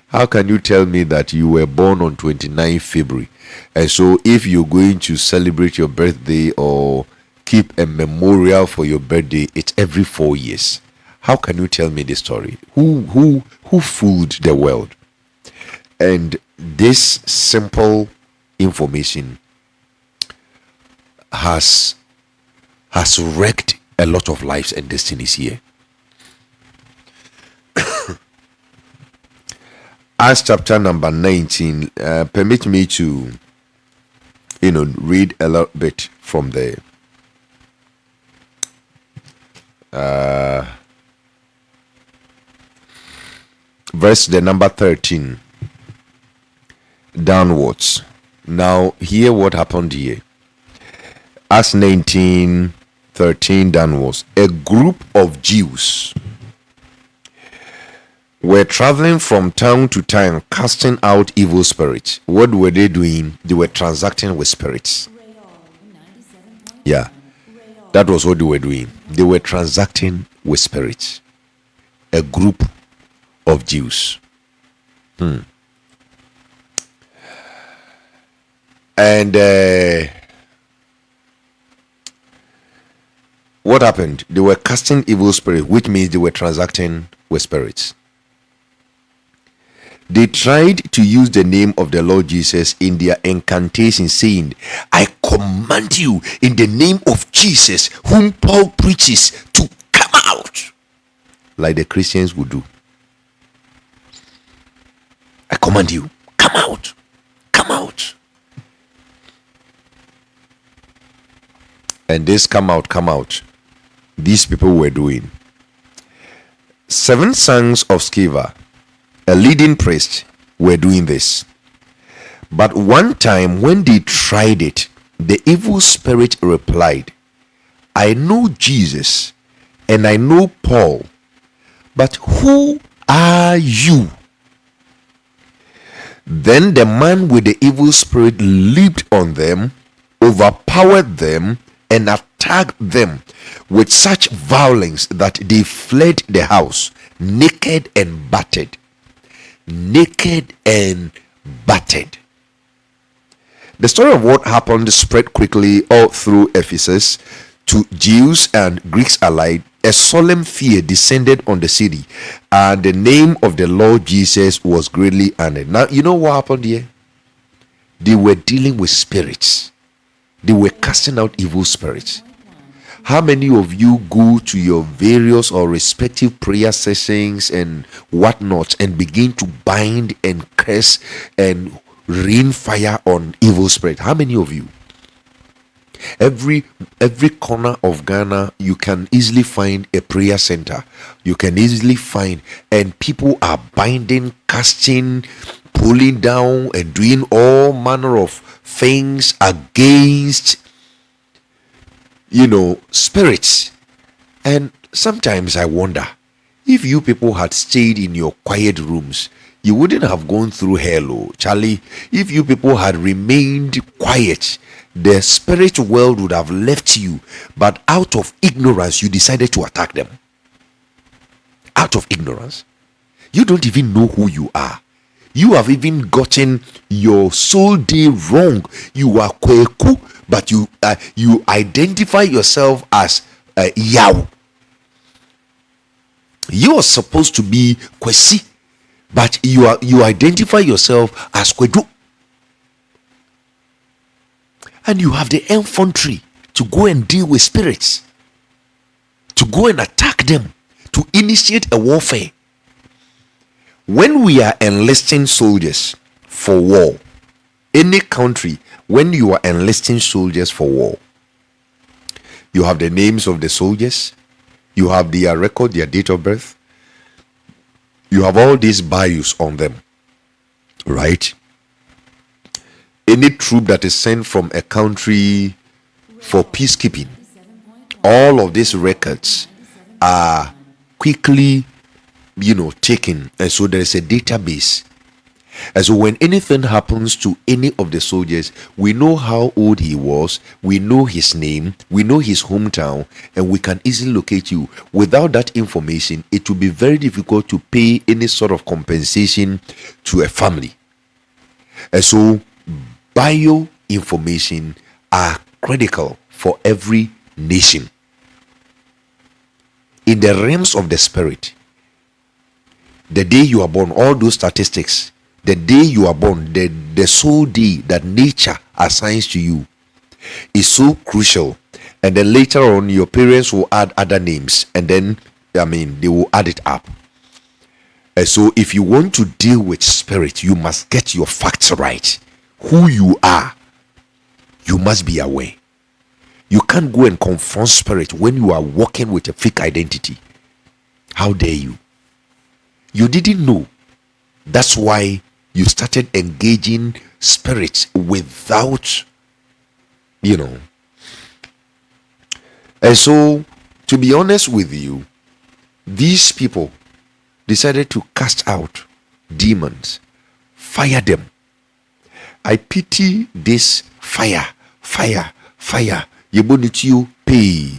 How can you tell me that you were born on 29 February? And so if you're going to celebrate your birthday or keep a memorial for your birthday, it's every 4 years. How can you tell me this story? Who fooled the world? And this simple information has wrecked a lot of lives and destinies here. Acts chapter number 19. Permit me to read a little bit from there. Verse the number 13 downwards. Now hear what happened here. Acts 19:13 downwards. A group of Jews were traveling from town to town casting out evil spirits. What were they doing? They were transacting with spirits. Yeah, that was what they were doing. They were transacting with spirits. A group of Jews. And what happened? They were casting evil spirits, which means they were transacting with spirits. They tried to use the name of the Lord Jesus in their incantation, saying, I command you in the name of Jesus, whom Paul preaches, to come out. Like the Christians would do. I command you, come out. Come out. And this come out, these people were doing. 7 sons of Sceva, a leading priest, were doing this. But one time when they tried it, the evil spirit replied, I know Jesus and I know Paul, but who are you? Then the man with the evil spirit leaped on them, overpowered them, and attacked them with such violence that they fled the house, naked and battered. Naked and battered. The story of what happened spread quickly all through Ephesus to Jews and Greeks alike. A solemn fear descended on the city, and the name of the Lord Jesus was greatly honored. Now, you know what happened here? They were dealing with spirits. They were casting out evil spirits. How many of you go to your various or respective prayer sessions and whatnot and begin to bind and curse and rain fire on evil spirit? How many of you? Every corner of Ghana, you can easily find a prayer center. You can easily find, and people are binding, casting, pulling down, and doing all manner of things against, spirits. And sometimes I wonder, if you people had stayed in your quiet rooms, you wouldn't have gone through hell, Charlie. If you people had remained quiet, the spirit world would have left you, but out of ignorance you decided to attack them. Out of ignorance. You don't even know who you are. You have even gotten your soul day wrong. You are Kweku, but you identify yourself as Yao. You are supposed to be Kwesi, but you identify yourself as Kwedu. And you have the infantry to go and deal with spirits, to go and attack them, to initiate a warfare. When we are enlisting soldiers for war, any country, when you are enlisting soldiers for war, you have the names of the soldiers, you have their record, their date of birth, you have all these bios on them, right? Any troop that is sent from a country for peacekeeping, all of these records are quickly taken, and so there is a database. And so when anything happens to any of the soldiers, we know how old he was, we know his name, we know his hometown, and we can easily locate you. Without that information, it will be very difficult to pay any sort of compensation to a family. And so bio information are critical for every nation. In the realms of the spirit, the day you are born, all those statistics, the day you are born, the soul day that nature assigns to you is so crucial. And then later on, your parents will add other names, and then they will add it up. And so if you want to deal with spirit, you must get your facts right. Who you are, you must be aware. You can't go and confront spirit when you are walking with a fake identity. How dare you? You didn't know. That's why you started engaging spirits without, And so, to be honest with you, these people, decided to cast out demons, fire them. I pity this fire. You pay.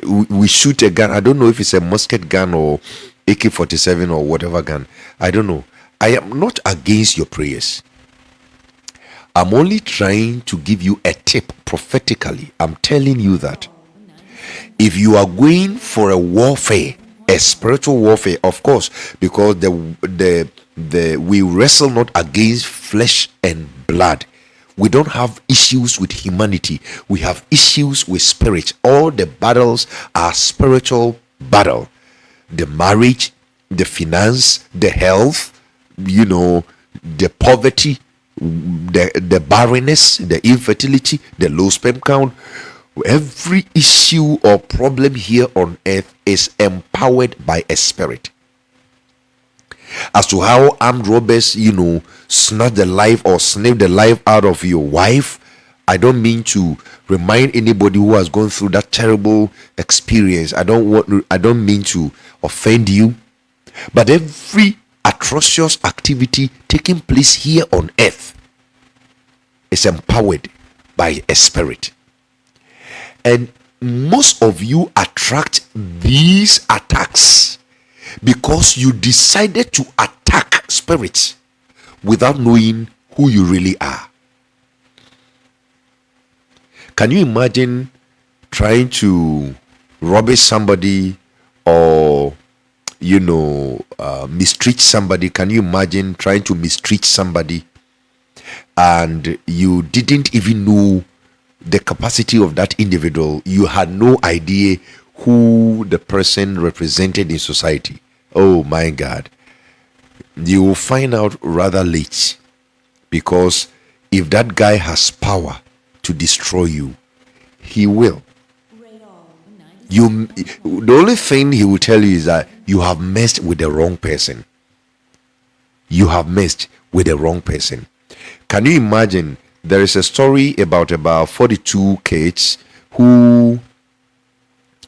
We shoot a gun. I don't know if it's a musket gun or AK-47 or whatever gun. I don't know. I am not against your prayers. I'm only trying to give you a tip prophetically. I'm telling you that if you are going for a warfare, a spiritual warfare, of course, because we wrestle not against flesh and blood. We don't have issues with humanity. We have issues with spirit. All the battles are spiritual battle. The marriage, the finance, the health, the poverty, the barrenness, the infertility, the low sperm count. Every issue or problem here on earth is empowered by a spirit. As to how armed robbers, snatch the life or snip the life out of your wife, I don't mean to remind anybody who has gone through that terrible experience. I don't mean to offend you, but every atrocious activity taking place here on earth is empowered by a spirit. And most of you attract these attacks because you decided to attack spirits without knowing who you really are. Can you imagine trying to rob somebody or mistreat somebody? Can you imagine trying to mistreat somebody and you didn't even know the capacity of that individual? You had no idea who the person represented in society. Oh my God. You will find out rather late, because if that guy has power to destroy you, he will. The only thing he will tell you is that you have messed with the wrong person. You have messed with the wrong person. Can you imagine? There is a story about 42 kids who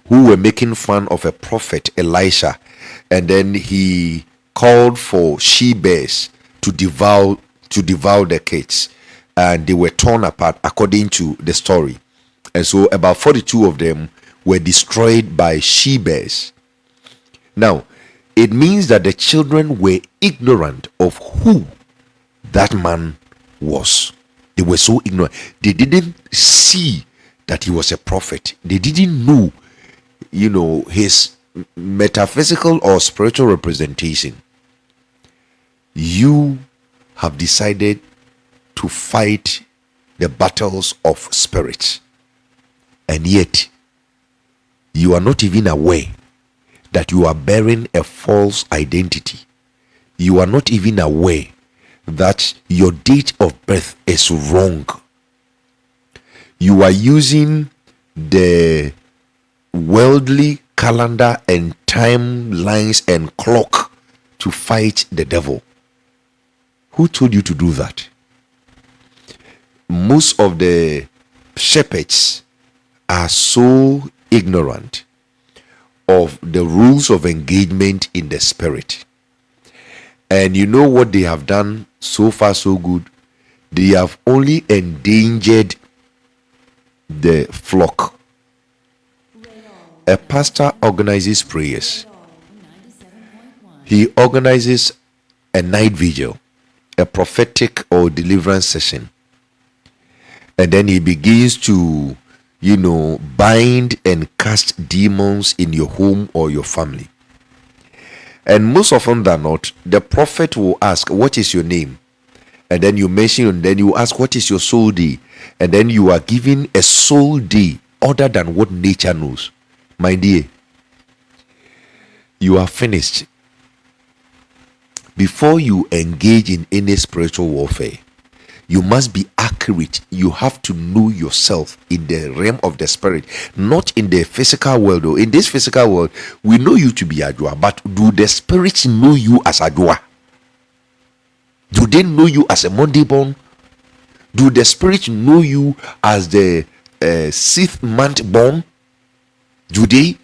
were making fun of a prophet, Elisha, and then he called for she-bears to devour the kids, and they were torn apart according to the story. And so about 42 of them were destroyed by she-bears. Now, it means that the children were ignorant of who that man was. They were so ignorant. They didn't see that he was a prophet. They didn't know, his metaphysical or spiritual representation. You have decided to fight the battles of spirits, and yet you are not even aware that you are bearing a false identity. You are not even aware that your date of birth is wrong. You are using the worldly calendar and timelines and clock to fight the devil. Who told you to do that? Most of the shepherds are so ignorant of the rules of engagement in the spirit. And you know what they have done so far so good? They have only endangered the flock. A pastor organizes prayers. He organizes a night vigil, a prophetic or deliverance session. And then he begins to, bind and cast demons in your home or your family. And most often than not, the prophet will ask, what is your name? And then you mention, and then you ask, what is your soul day? And then you are given a soul day other than what nature knows. My dear, you are finished. Before you engage in any spiritual warfare, you must be accurate. You have to know yourself in the realm of the spirit, not in the physical world. In this physical world, we know you to be Ajua, but do the spirits know you as Ajua? Do they know you as a Monday born? Do the spirits know you as the 6th month born? Do they?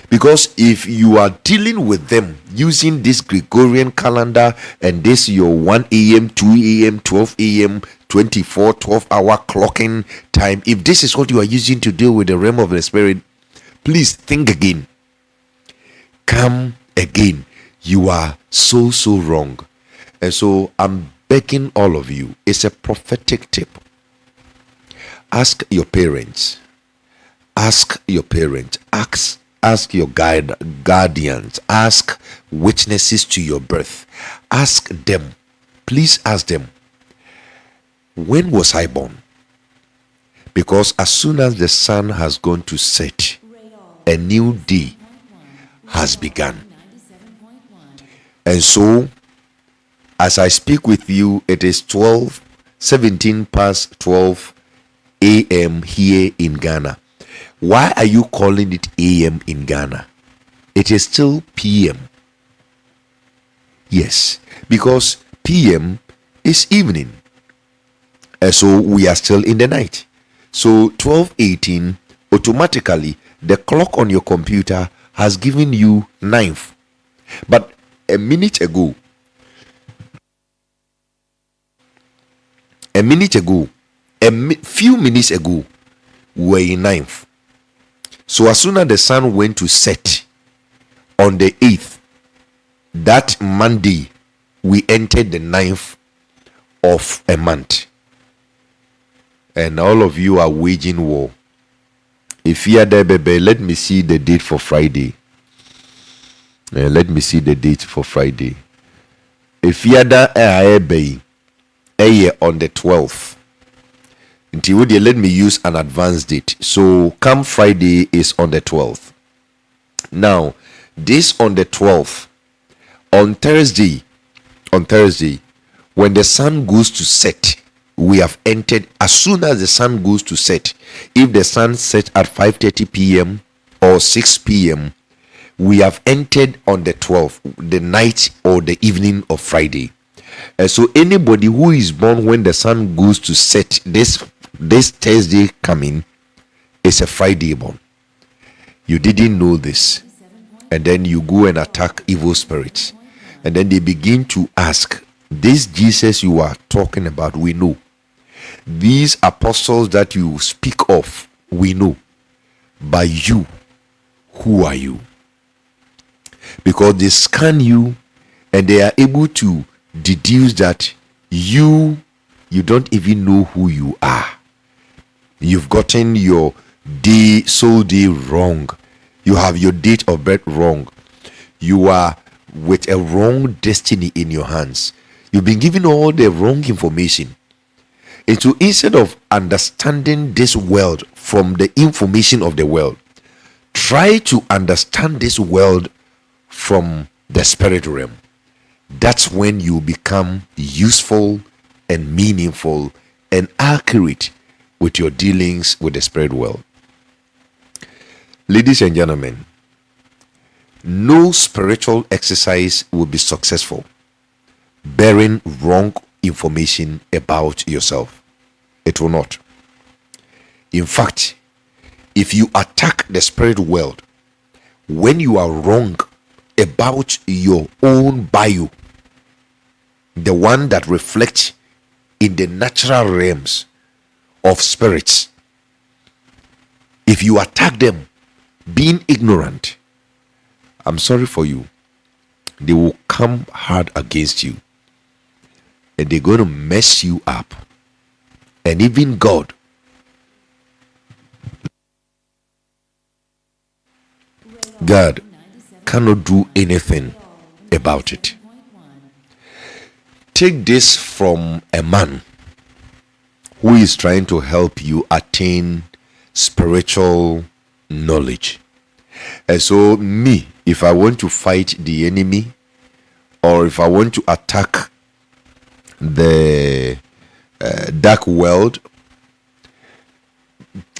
Because if you are dealing with them using this Gregorian calendar and this your 1 a.m., 2 a.m., 12 a.m., 24, 12-hour clocking time, if this is what you are using to deal with the realm of the spirit, please think again. Come again. You are so wrong. And so I'm begging all of you, it's a prophetic tip. Ask your parents. Ask your parents. Ask your guardians. Ask witnesses to your birth. Ask them. Please ask them. When was I born? Because as soon as the sun has gone to set, a new day has begun. And so, as I speak with you, it is 17 past 12 a.m. here in Ghana. Why are you calling it a.m. in Ghana? It is still p.m. Yes, because p.m. is evening. And so we are still in the night. So 12:18, automatically the clock on your computer has given you 9th. But a minute ago, few minutes ago, we were in 9th. So as soon as the sun went to set on the 8th, that Monday, we entered the 9th of a month. And all of you are waging war. If you are there, baby, let me see the date for Friday. Let me see the date for Friday. If you are there, on the 12th. Let me use an advanced date. So come Friday is on the 12th. Now, this on the 12th, on Thursday, when the sun goes to set, we have entered. As soon as the sun goes to set, if the sun sets at 5:30 p.m. or 6 p.m., we have entered on the 12th, the night or the evening of Friday. So anybody who is born when the sun goes to set, this Thursday coming, is a Friday born. You didn't know this, and then you go and attack evil spirits, and then they begin to ask, this Jesus you are talking about, we know. These apostles that you speak of, we know. But you, who are you? Because they scan you and they are able to deduce that you don't even know who you are. You've gotten your soul day wrong. You have your date of birth wrong. You are with a wrong destiny in your hands. You've been given all the wrong information. And so instead of understanding this world from the information of the world, try to understand this world from the spirit realm. That's when you become useful and meaningful and accurate with your dealings with the spirit world. Ladies and gentlemen, no spiritual exercise will be successful bearing wrong information about yourself. It will not. In fact, if you attack the spirit world when you are wrong about your own bio, the one that reflects in the natural realms of spirits, if you attack them being ignorant, I'm sorry for you, they will come hard against you and they're going to mess you up. And even God cannot do anything about it. Take this from a man who is trying to help you attain spiritual knowledge. And so me, if I want to fight the enemy, or if I want to attack the dark world,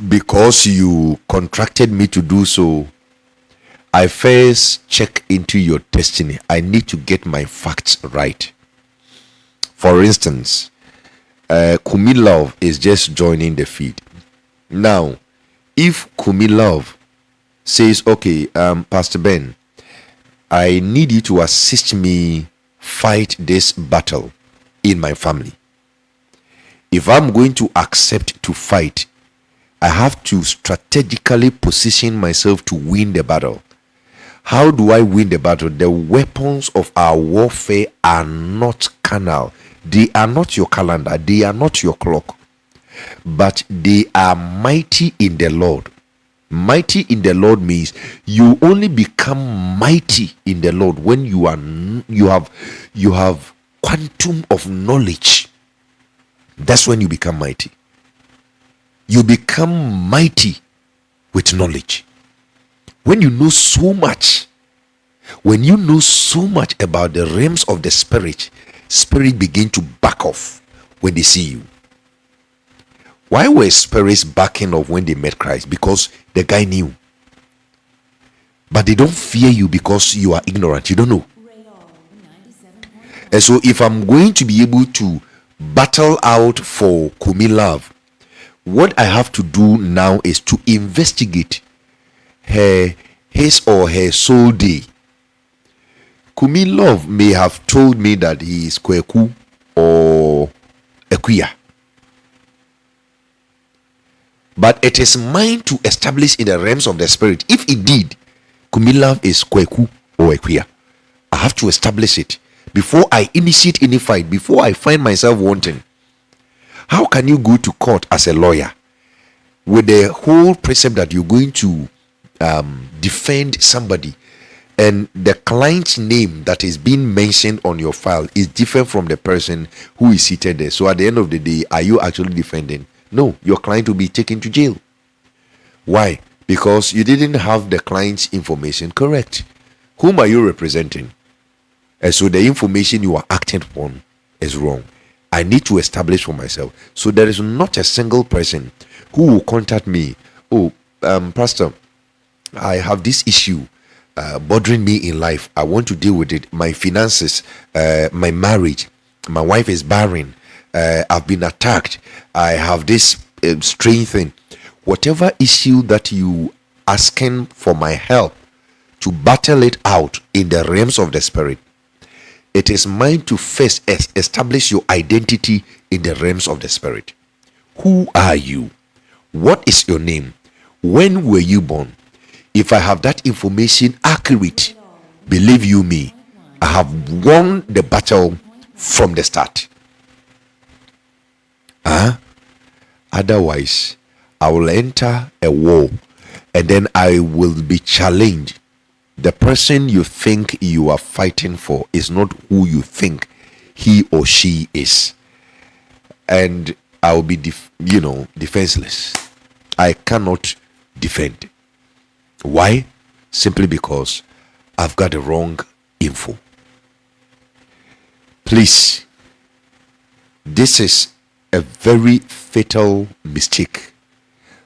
because you contracted me to do so, I first check into your destiny. I need to get my facts right. For instance, Kumi Love is just joining the feed. Now, if Kumi Love says, okay, Pastor Ben, I need you to assist me fight this battle in my family. If I'm going to accept to fight, I have to strategically position myself to win the battle. How do I win the battle? The weapons of our warfare are not carnal. They are not your calendar. They are not your clock. But they are mighty in the Lord. Mighty in the Lord means you only become mighty in the Lord when you have quantum of knowledge. That's when you become mighty. You become mighty with knowledge. When you know so much, when you know so much about the realms of the spirit begin to back off when they see you. Why were spirits backing off when they met Christ? Because the guy knew. But they don't fear you because you are ignorant. You don't know. And so if I'm going to be able to battle out for Kumi Love, what I have to do now is to investigate his or her soul day. Kumi Love may have told me that he is Kweku or Ekuya. But it is mine to establish in the realms of the spirit. If indeed Kumi Love is Kweku or Ekuya, I have to establish it before I initiate any fight, before I find myself wanting. How can you go to court as a lawyer with the whole precept that you're going to defend somebody and the client's name that is being mentioned on your file is different from the person who is seated there? So at the end of the day, are you actually defending? No, your client will be taken to jail. Why? Because you didn't have the client's information correct. Whom are you representing? And so the information you are acting upon is wrong. I need to establish for myself. So there is not a single person who will contact me. Oh, Pastor, I have this issue bothering me in life. I want to deal with it. My finances, my marriage, my wife is barren. I've been attacked. I have this strange thing. Whatever issue that you asking for my help to battle it out in the realms of the spirit, it is mine to first establish your identity in the realms of the spirit. Who are you? What is your name? When were you born? If I have that information accurate, believe you me, I have won the battle from the start. Otherwise, I will enter a war and then I will be challenged. The person you think you are fighting for is not who you think he or she is. And I will be defenseless. I cannot defend. Why? Simply because I've got the wrong info. Please, this is a very fatal mistake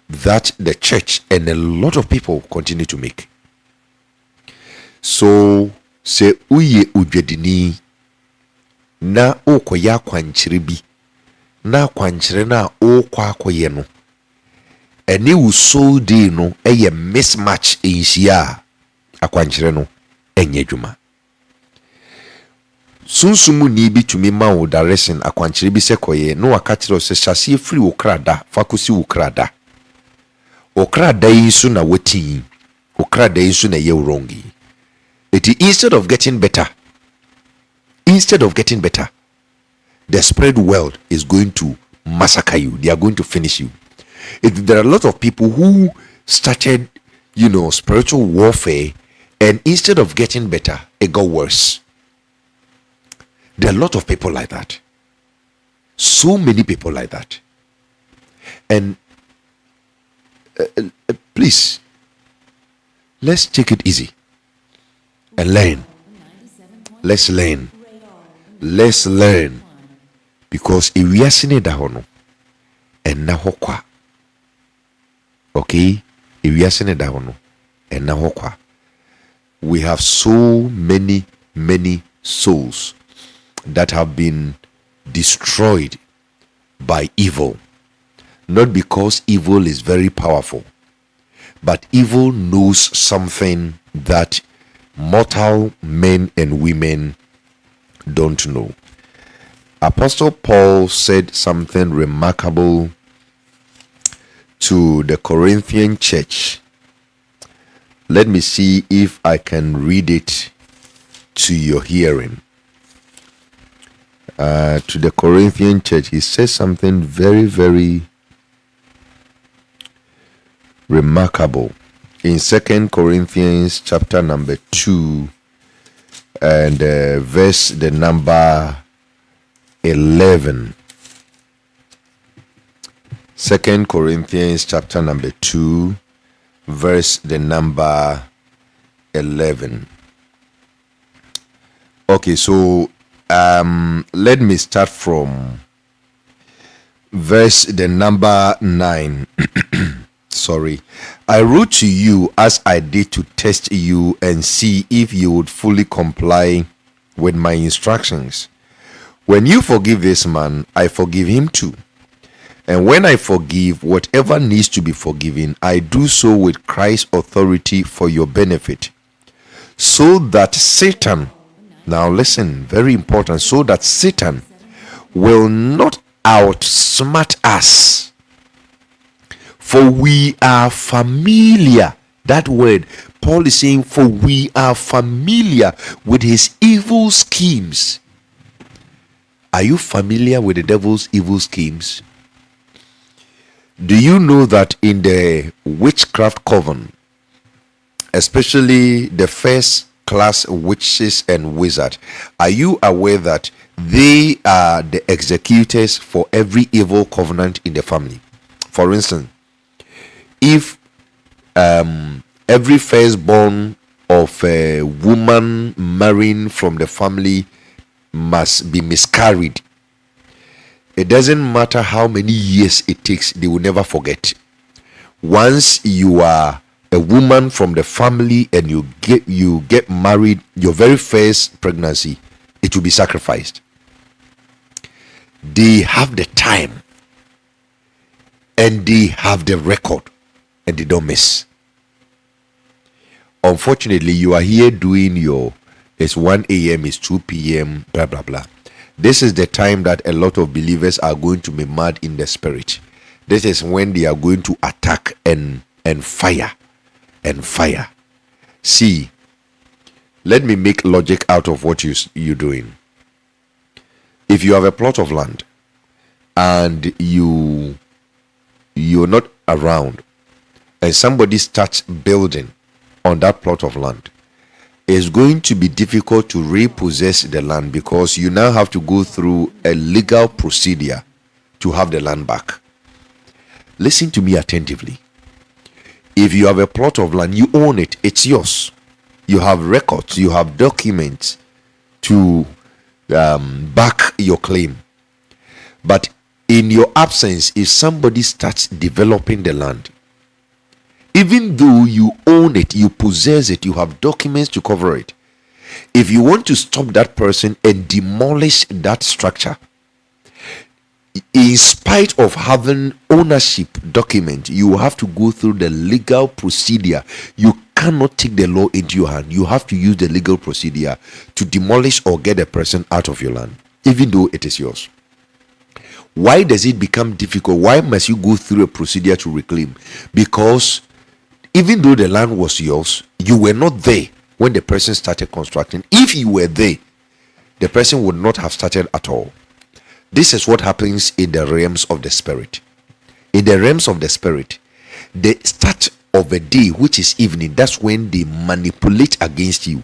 that the church and a lot of people continue to make. So, se uye udwedini na okoya kwankyere bi na kwankyere na okwa akoye no ene wo soul day no eye mismatch enhia akwankyere no enye dwuma. Sunsumu ni bi tumi ma wo direction akwankyere bi se koye no akatire se hyase free wo krada fakosi wo krada. O krada yi so na wati o krada yi so na ye wrongi. Instead of getting better, the spirit world is going to massacre you. They are going to finish you. There are a lot of people who started, spiritual warfare, and instead of getting better, it got worse. There are a lot of people like that. So many people like that. And please, let's take it easy. And learn. Let's learn. Because if we are seeing that hono and na hokwa. Okay? If we are seeing that hono and na hokwa. We have so many souls that have been destroyed by evil. Not because evil is very powerful, but evil knows something that mortal men and women don't know. Apostle Paul said something remarkable to the Corinthian church. Let me see if I can read it to your hearing. To the Corinthian church, he says something very, very remarkable in 2 Corinthians chapter number 2 and verse the number 11. 2 Corinthians chapter number 2 verse the number 11. Okay, so let me start from verse the number 9. Sorry. I wrote to you as I did to test you and see if you would fully comply with my instructions. When you forgive this man, I forgive him too. And when I forgive whatever needs to be forgiven, I do so with Christ's authority for your benefit. So that Satan, now listen, very important, so that Satan will not outsmart us. For we are familiar. That word, Paul is saying, for we are familiar with his evil schemes. Are you familiar with the devil's evil schemes? Do you know that in the witchcraft coven, especially the first class witches and wizards, are you aware that they are the executors for every evil covenant in the family? For instance, if every firstborn of a woman marrying from the family must be miscarried, it doesn't matter how many years it takes, they will never forget. Once you are a woman from the family and you get married, your very first pregnancy, it will be sacrificed. They have the time and they have the record and they don't miss. Unfortunately, you are here doing it's 1 a.m., it's 2 p.m., blah blah blah. This is the time that a lot of believers are going to be mad in the spirit. This is when they are going to attack and fire and fire. See, let me make logic out of what you're doing. If you have a plot of land and you're not around and somebody starts building on that plot of land, it's going to be difficult to repossess the land because you now have to go through a legal procedure to have the land back. Listen to me attentively. If you have a plot of land, you own it, it's yours. You have records, you have documents to back your claim. But in your absence, if somebody starts developing the land, even though you own it, you possess it, you have documents to cover it, if you want to stop that person and demolish that structure, in spite of having ownership document, you have to go through the legal procedure. You cannot take the law into your hand. You have to use the legal procedure to demolish or get a person out of your land, even though it is yours. Why does it become difficult? Why must you go through a procedure to reclaim? Because even though the land was yours, you were not there when the person started constructing. If you were there, the person would not have started at all. This is what happens in the realms of the spirit. In the realms of the spirit, the start of a day, which is evening, that's when they manipulate against you.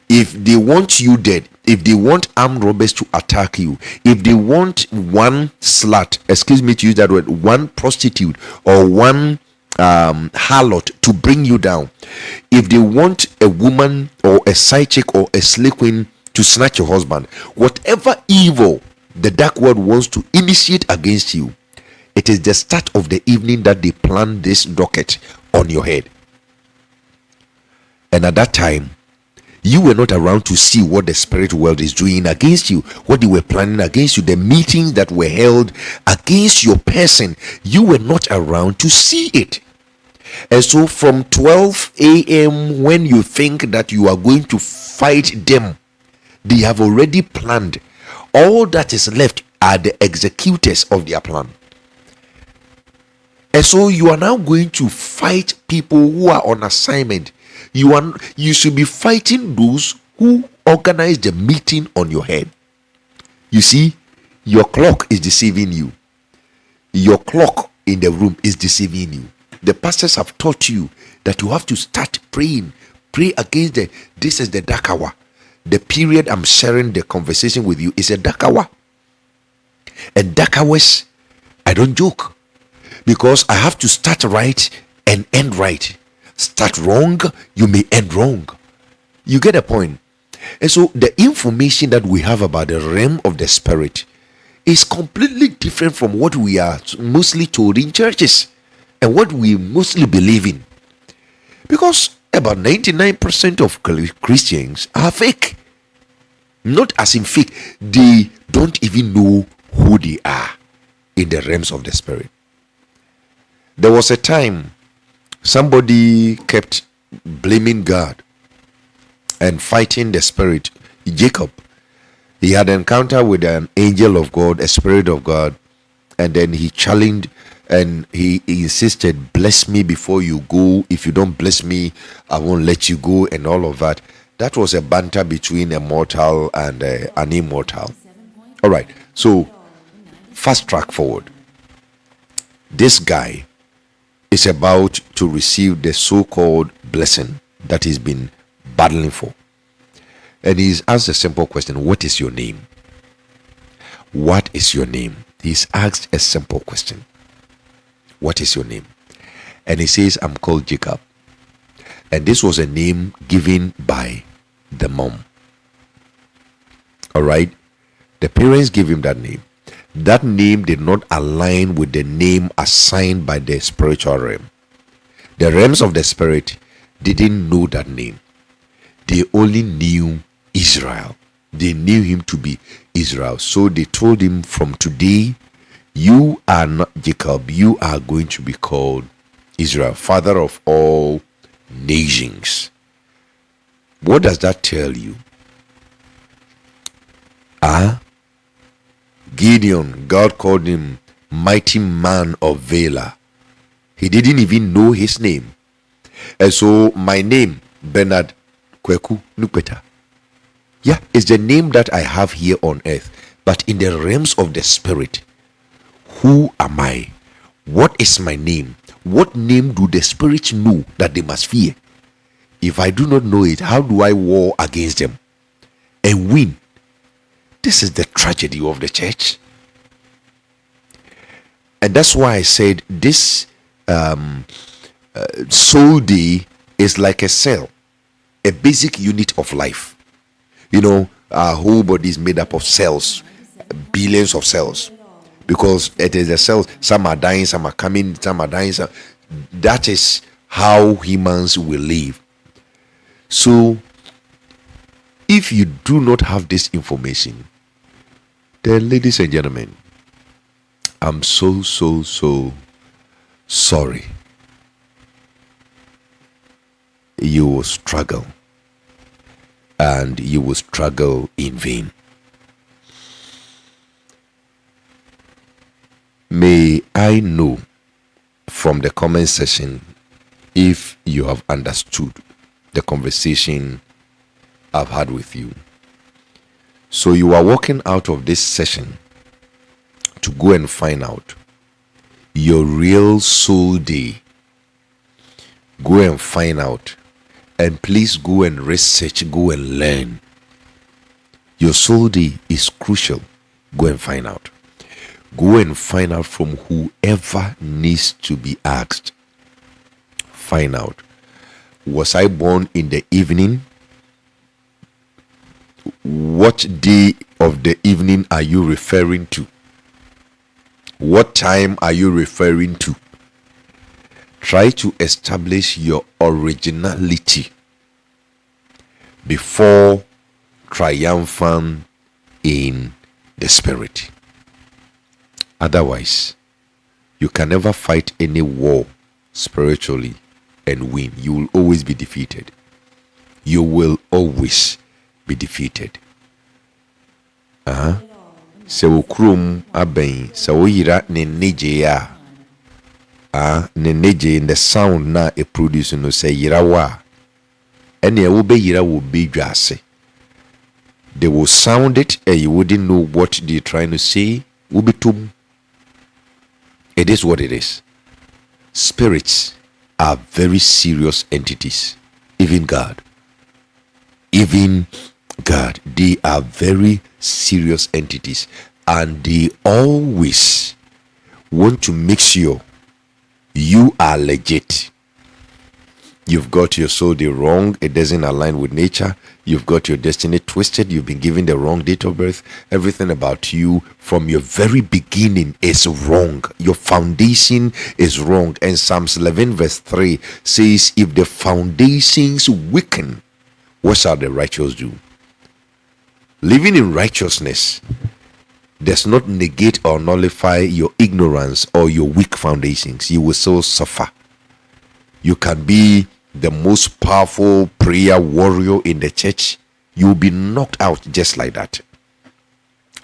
If they want you dead, if they want armed robbers to attack you, if they want one slut, excuse me to use that word, one prostitute or one harlot to bring you down, if they want a woman or a side chick or a slave queen to snatch your husband, whatever evil the dark world wants to initiate against you, it is the start of the evening that they plan this docket on your head. And at that time, you were not around to see what the spirit world is doing against you, what they were planning against you, the meetings that were held against your person. You were not around to see it. And so from 12 a.m., when you think that you are going to fight them, they have already planned. All that is left are the executors of their plan. And so you are now going to fight people who are on assignment. You should be fighting those who organize the meeting on your head. You see, your clock is deceiving you. Your clock in the room is deceiving you. The pastors have taught you that you have to start praying. Pray against this is the dark hour. The period I'm sharing the conversation with you is a dark hour. And dark hours, I don't joke. Because I have to start right and end right. Start wrong, you may end wrong. You get a point? And so the information that we have about the realm of the spirit is completely different from what we are mostly told in churches and what we mostly believe in. Because about 99% of Christians are fake. Not as in fake, they don't even know who they are in the realms of the spirit. There was a time somebody kept blaming God and fighting the spirit. Jacob, he had an encounter with an angel of God, a spirit of God, and then he challenged and he insisted, bless me before you go. If you don't bless me, I won't let you go, and all of that. That was a banter between a mortal and an immortal. All right, so fast track forward. This guy is about to receive the so-called blessing that he's been battling for. And he's asked a simple question: what is your name? What is your name? He's asked a simple question. What is your name? And he says, I'm called Jacob. And this was a name given by the mom. All right? The parents gave him that name. That name did not align with the name assigned by the spiritual realm. The realms of the spirit didn't know that name. They only knew Israel. They knew him to be Israel. So they told him, from today, you are not Jacob, you are going to be called Israel, father of all nations. What does that tell you? Gideon, God called him mighty man of valor. He didn't even know his name. And so my name, Bernard Kweku NUKPETA, yeah, is the name that I have here on earth. But in the realms of the spirit, who am I? What is my name? What name do the spirits know that they must fear? If I do not know it, how do I war against them and win? This is the tragedy of the church. And that's why I said this soul day is like a cell, a basic unit of life. You know, our whole body is made up of cells, billions of cells, because it is the cells. Some are dying, some are coming, some are dying. That is how humans will live. So if you do not have this information, then, ladies and gentlemen, I'm so sorry. You will struggle, and you will struggle in vain. May I know from the comment section if you have understood the conversation I've had with you. So you are walking out of this session to go and find out your real soul day. Go and find out, and please go and research, go and learn. Your soul day is crucial. Go and find out. Go and find out from whoever needs to be asked. Find out. Was I born in the evening? What day of the evening are you referring to? What time are you referring to? Try to establish your originality before triumphant in the spirit. Otherwise, you can never fight any war spiritually and win. You will always be defeated. You will always be defeated. Sɛ wo kurom abɛn, sɛ wo yira ne nneje ne nneje in the sound na e produce no sɛ yira wa ɛne wo be yira wo be dwase. They will sound it and you wouldn't know what they're trying to say. Ubitum. It is what it is. Spirits are very serious entities. Even God, they are very serious entities, and they always want to make sure you are legit. You've got your soul the wrong, it doesn't align with nature. You've got your destiny twisted, you've been given the wrong date of birth. Everything about you from your very beginning is wrong. Your foundation is wrong. And Psalms 11 verse 3 says, if the foundations weaken, what shall the righteous do? Living in righteousness does not negate or nullify your ignorance or your weak foundations. You will still suffer. You can be the most powerful prayer warrior in the church. You will be knocked out just like that.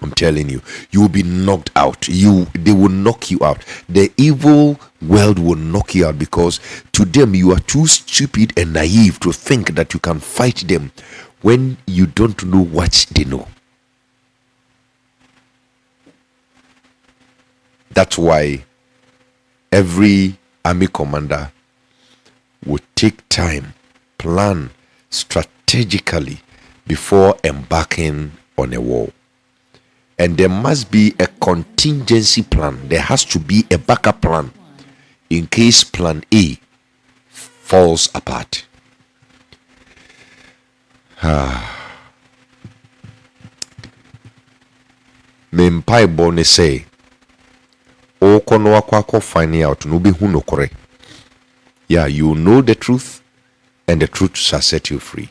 I'm telling you, you will be knocked out. They will knock you out. The evil world will knock you out, because to them you are too stupid and naive to think that you can fight them when you don't know what they know. That's why every army commander would take time, plan strategically before embarking on a war. And there must be a contingency plan. There has to be a backup plan in case plan A falls apart. Mempai bone say, o kono akwa finding out no be hunokore. Yeah, you know the truth, and the truth shall set you free.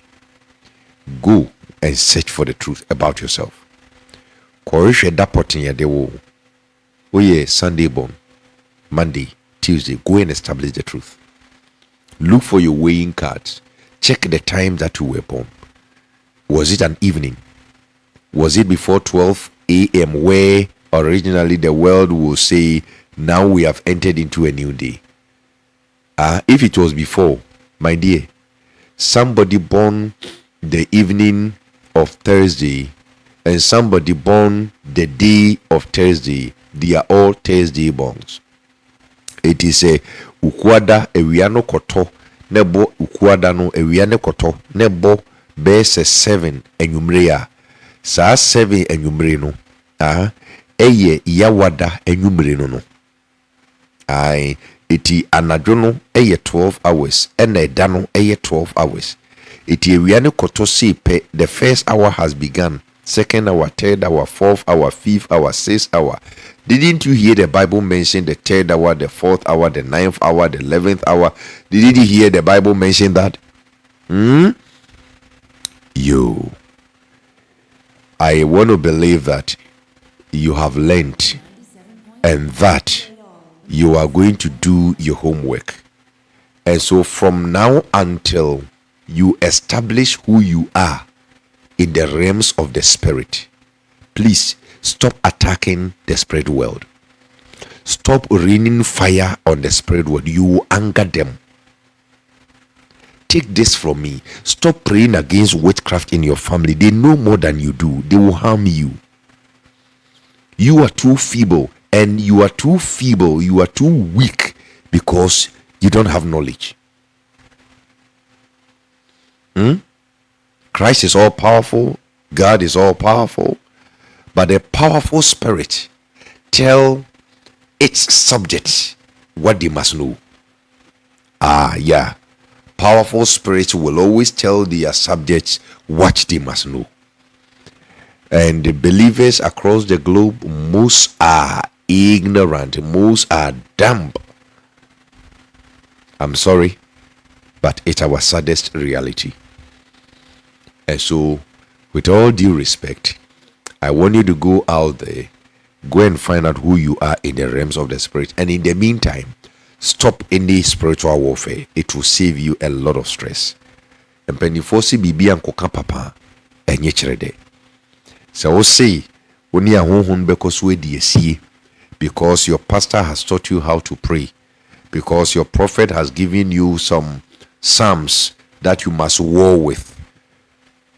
Go and search for the truth about yourself. Korishe dapotin ya dewo. Oye, Sunday born, Monday, Tuesday, go and establish the truth. Look for your weighing cards. Check the time that you were born. Was it an evening? Was it before 12 a.m. where originally the world will say, now we have entered into a new day? If it was before, my dear, somebody born the evening of Thursday and somebody born the day of Thursday, they are all Thursday borns. It is a ukwada ewiano koto nebo ukwada no ewiane koto nebo bese 7 enyumrea sa 7 enyumre no eye yawada enyumre no ai iti anadwo no eye 12 hours ena eda no eye 12 hours. Iti ewiane koto sepe, the first hour has begun, second hour, third hour, fourth hour, fifth hour, sixth hour. Didn't you hear the Bible mention the third hour, the fourth hour, the ninth hour, the 11th hour? Didn't you hear the Bible mention that? I want to believe that you have learned and that you are going to do your homework. And so from now until you establish who you are in the realms of the spirit, please stop attacking the spirit world. Stop raining fire on the spirit world. You will anger them. Take this from me. Stop praying against witchcraft in your family. They know more than you do. They will harm you. You are too feeble, and you are too feeble, you are too weak because you don't have knowledge. Christ is all powerful, God is all powerful, but the powerful spirit tell its subjects what they must know. Powerful spirits will always tell their subjects what they must know. And the believers across the globe, most are ignorant, most are dumb. I'm sorry, but it's our saddest reality. And so, with all due respect, I want you to go out there, go and find out who you are in the realms of the spirit. And in the meantime, stop any spiritual warfare. It will save you a lot of stress. And penifo si bibi ankoka papa enye kyerede. So we say oni ahonhon bekoso edi esie, because your pastor has taught you how to pray, because your prophet has given you some psalms that you must war with.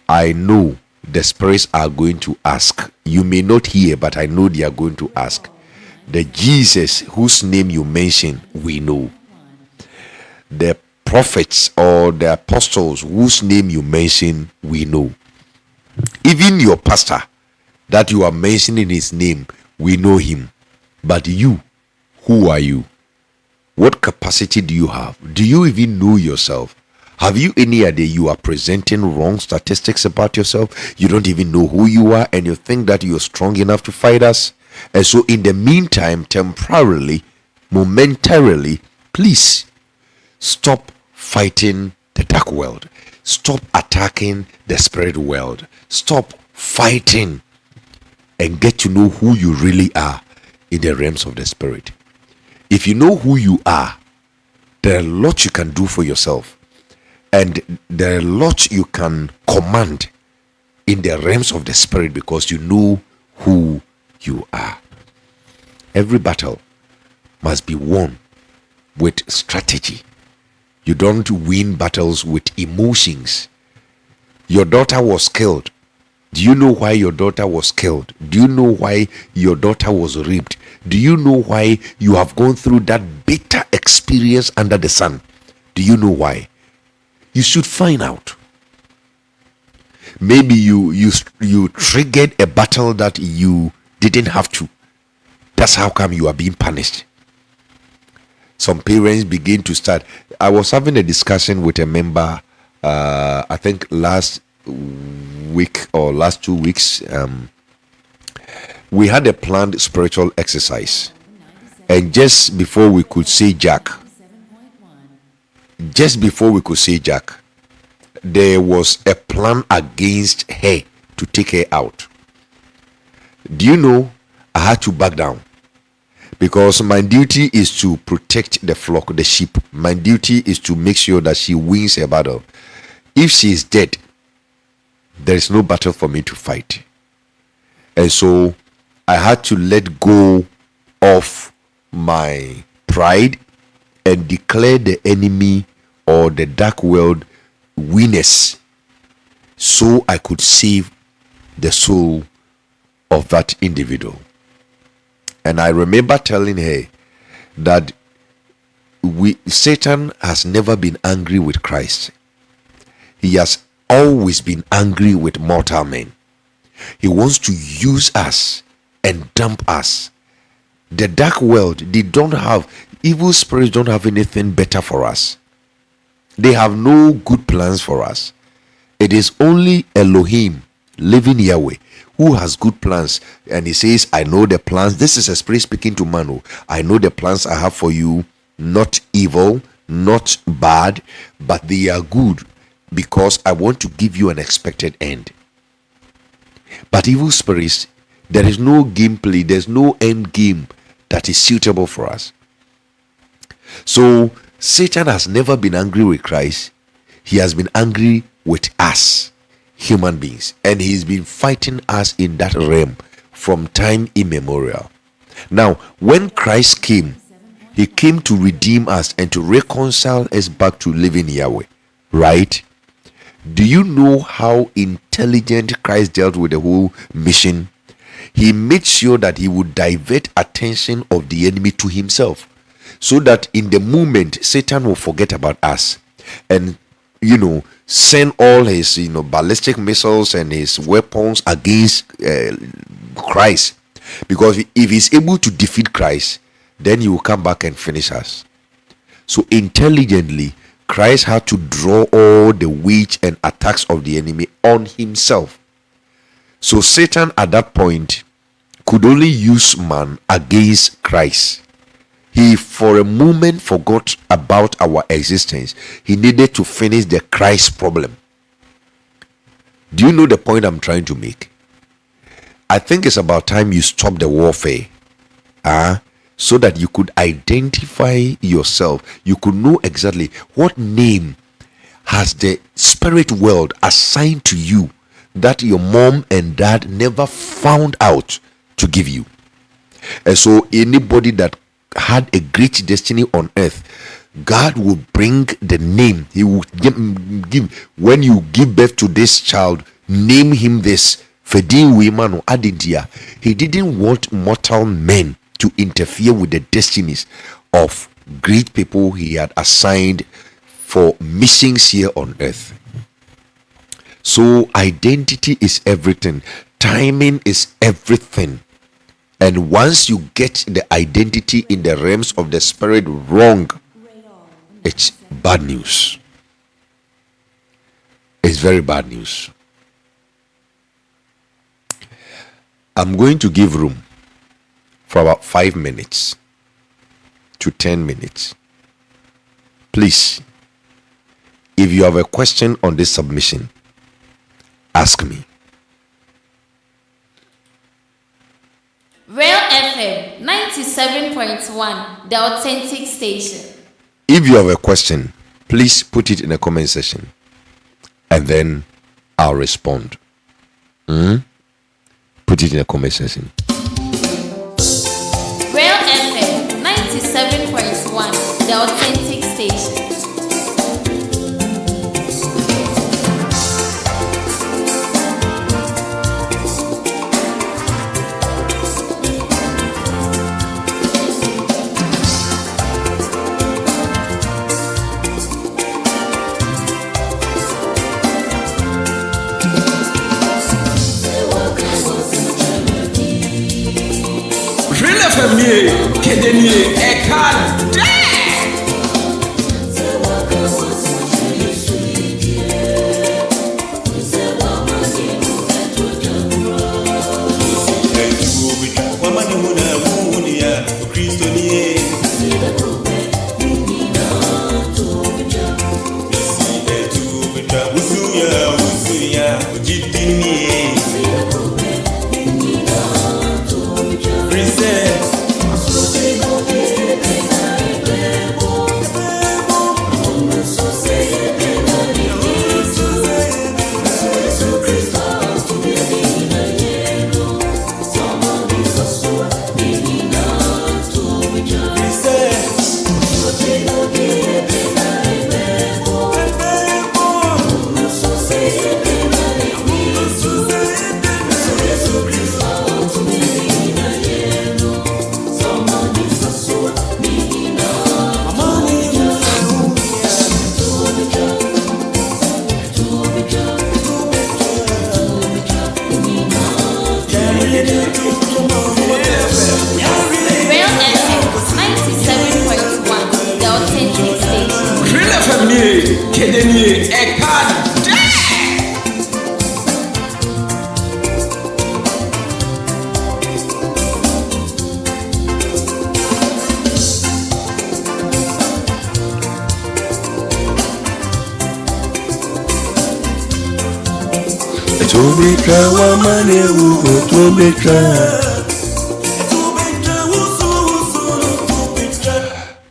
I know the spirits are going to ask. You may not hear, but I know they are going to ask. The Jesus whose name you mention, we know. The prophets or the apostles whose name you mention, we know. Even your pastor that you are mentioning his name, we know him. But you, who are you? What capacity do you have? Do you even know yourself? Have you any idea you are presenting wrong statistics about yourself? You don't even know who you are, and you think that you're strong enough to fight us? And so in the meantime, temporarily, momentarily, please stop fighting the dark world. Stop attacking the spirit world. Stop fighting and get to know who you really are in the realms of the spirit. If you know who you are, there are a lot you can do for yourself, and there are a lot you can command in the realms of the spirit, because you know who you are. Every battle must be won with strategy. You don't win battles with emotions. Your daughter was killed. Do you know why your daughter was killed? Do you know why your daughter was raped? Do you know why you have gone through that bitter experience under the sun? Do you know why? You should find out. Maybe you triggered a battle that you didn't have to. That's how come you are being punished. Some parents begin to start. I was having a discussion with a member, I think last week or last 2 weeks. We had a planned spiritual exercise, and just before we could say Jack, there was a plan against her to take her out. Do you know, I had to back down, because my duty is to protect the flock, the sheep. My duty is to make sure that she wins a battle. If she is dead, there is no battle for me to fight. And so I had to let go of my pride and declare the enemy or the dark world winners, so I could save the soul of that individual. And I remember telling her that Satan has never been angry with Christ. He has always been angry with mortal men. He wants to use us and dump us. The dark world, evil spirits don't have anything better for us. They have no good plans for us. It is only Elohim, living Yahweh, who has good plans. And he says, I know the plans. This is a spirit speaking to Manu. I know the plans I have for you, not evil, not bad, but they are good, because I want to give you an expected end. But evil spirits, there is no gameplay, there's no end game that is suitable for us. So Satan has never been angry with Christ. He has been angry with us, human beings, and he's been fighting us in that realm from time immemorial. Now, when Christ came, he came to redeem us and to reconcile us back to living Yahweh, right? Do you know how intelligent Christ dealt with the whole mission? He made sure that he would divert attention of the enemy to himself, so that in the moment Satan will forget about us and send all his ballistic missiles and his weapons against Christ. Because if he's able to defeat Christ, then he will come back and finish us. So intelligently, Christ had to draw all the weight and attacks of the enemy on himself. So Satan at that point could only use man against Christ. He for a moment forgot about our existence. He needed to finish the Christ problem. Do you know the point I'm trying to make? I think it's about time you stop the warfare. so that you could identify yourself. You could know exactly what name has the spirit world assigned to you that your mom and dad never found out to give you. And so anybody that had a great destiny on earth, God will bring the name. He will give when you give birth to this child, name him this. Fedin Wimano Adidia. He didn't want mortal men to interfere with the destinies of great people he had assigned for missions here on earth. So identity is everything. Timing is everything. And once you get the identity in the realms of the spirit wrong, it's bad news. It's very bad news. I'm going to give room for about 5 minutes to 10 minutes. Please, if you have a question on this submission, ask me. Real FM 97.1, the authentic station. If you have a question, please put it in the comment section and then I'll respond. Put it in the comment section. Real FM 97.1, the authentic station.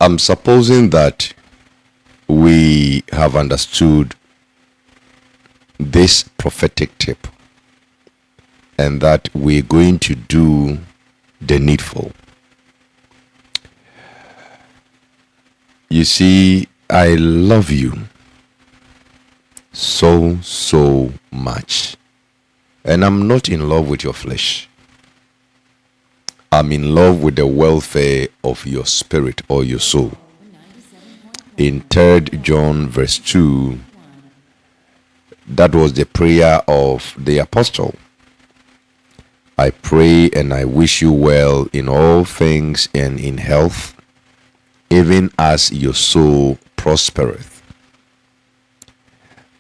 I'm supposing that we have understood this prophetic tip and that we're going to do the needful. You see, I love you so much. And I'm not in love with your flesh. I'm in love with the welfare of your spirit or your soul. In 3rd John verse 2, that was the prayer of the apostle. I pray and I wish you well in all things and in health, even as your soul prospereth.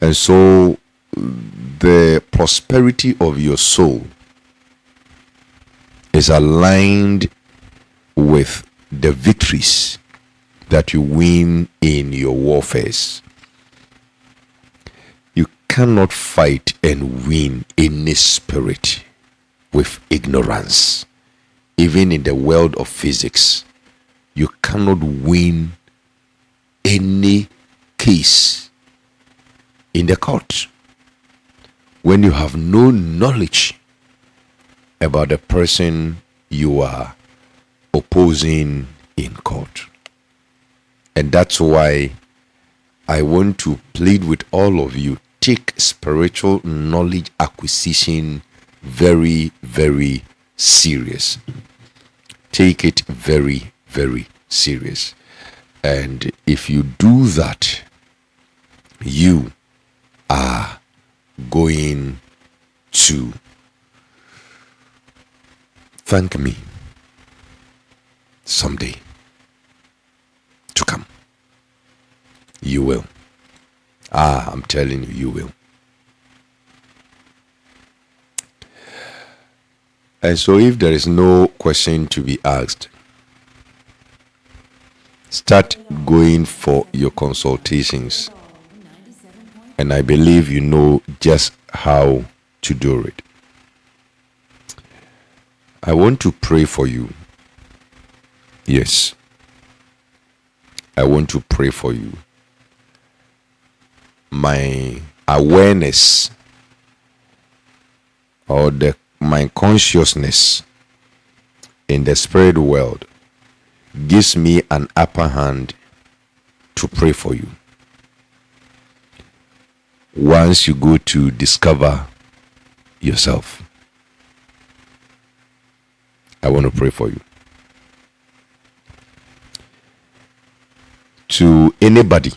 And so the prosperity of your soul is aligned with the victories that you win in your warfares. You cannot fight and win any spirit with ignorance. Even in the world of physics, you cannot win any case in the court when you have no knowledge about the person you are opposing in court. And that's why I want to plead with all of you, take spiritual knowledge acquisition very, very serious. Take it very, very serious. And if you do that, you are going to thank me someday to come. You will. I'm telling you, you will. And so if there is no question to be asked, start going for your consultations. And I believe you know just how to do it. I want to pray for you. Yes. I want to pray for you. My awareness or my consciousness in the spirit world gives me an upper hand to pray for you. Once you go to discover yourself, I want to pray for you. To anybody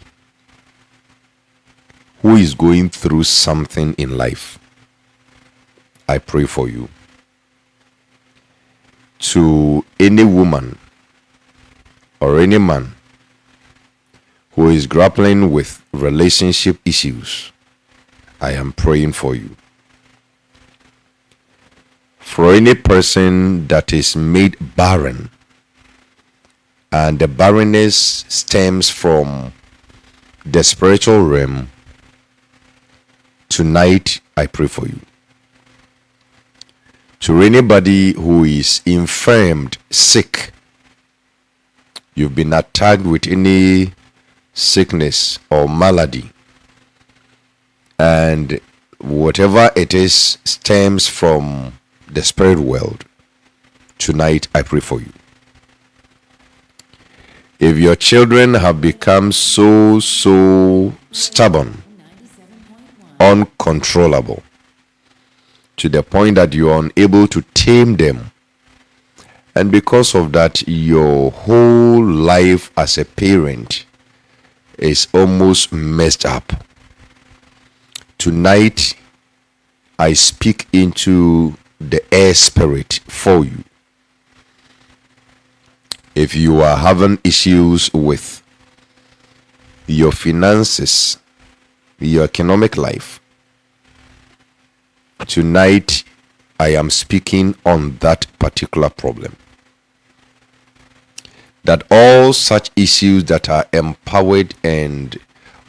who is going through something in life, I pray for you. To any woman or any man who is grappling with relationship issues, I am praying for you. For any person that is made barren, and the barrenness stems from the spiritual realm, tonight I pray for you. To anybody who is infirmed, sick, you've been attacked with any sickness or malady, and whatever it is stems from the spirit world, tonight I pray for you. If your children have become so stubborn, uncontrollable, to the point that you are unable to tame them, and because of that your whole life as a parent is almost messed up, tonight I speak into the air spirit for you. If you are having issues with your finances, your economic life, tonight I am speaking on that particular problem. That all such issues that are empowered and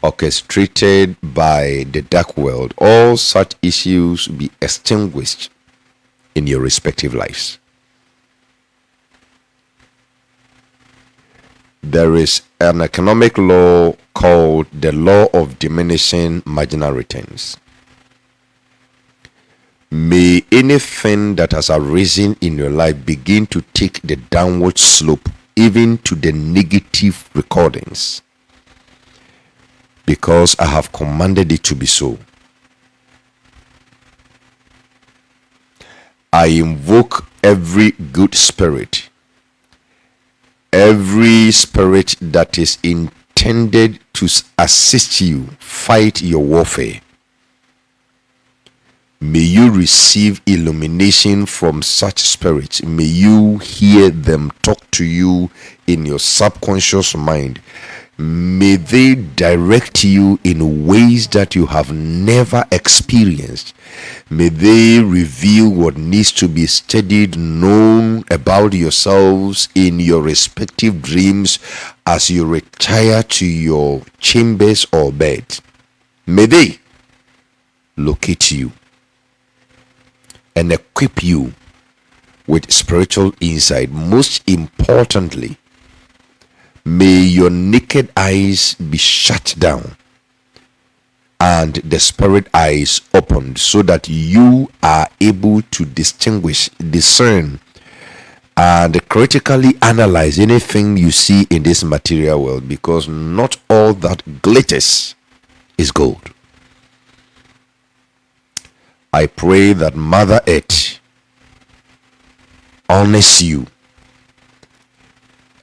orchestrated by the dark world, all such issues be extinguished in your respective lives. There is an economic law called the law of diminishing marginal returns. May anything that has arisen in your life begin to take the downward slope, even to the negative recordings, because I have commanded it to be so. I invoke every good spirit, every spirit that is intended to assist you fight your warfare. May you receive illumination from such spirits. May you hear them talk to you in your subconscious mind. May they direct you in ways that you have never experienced. May they reveal what needs to be studied, known about yourselves in your respective dreams as you retire to your chambers or bed. May they locate you and equip you with spiritual insight. Most importantly, May your naked eyes be shut down and the spirit eyes opened, so that you are able to distinguish, discern, and critically analyze anything you see in this material world, because not all that glitters is gold. I pray that Mother Earth honors you.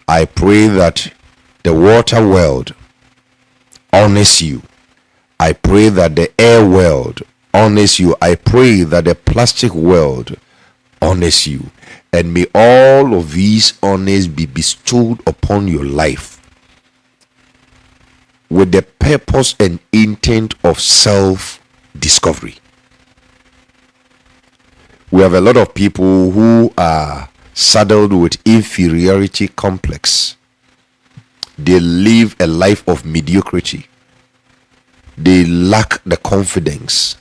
I pray that the water world honors you. I pray that the air world honors you. I pray that the plastic world honors you. And may all of these honors be bestowed upon your life with the purpose and intent of self-discovery. We have a lot of people who are saddled with inferiority complex. They live a life of mediocrity. They lack the confidence.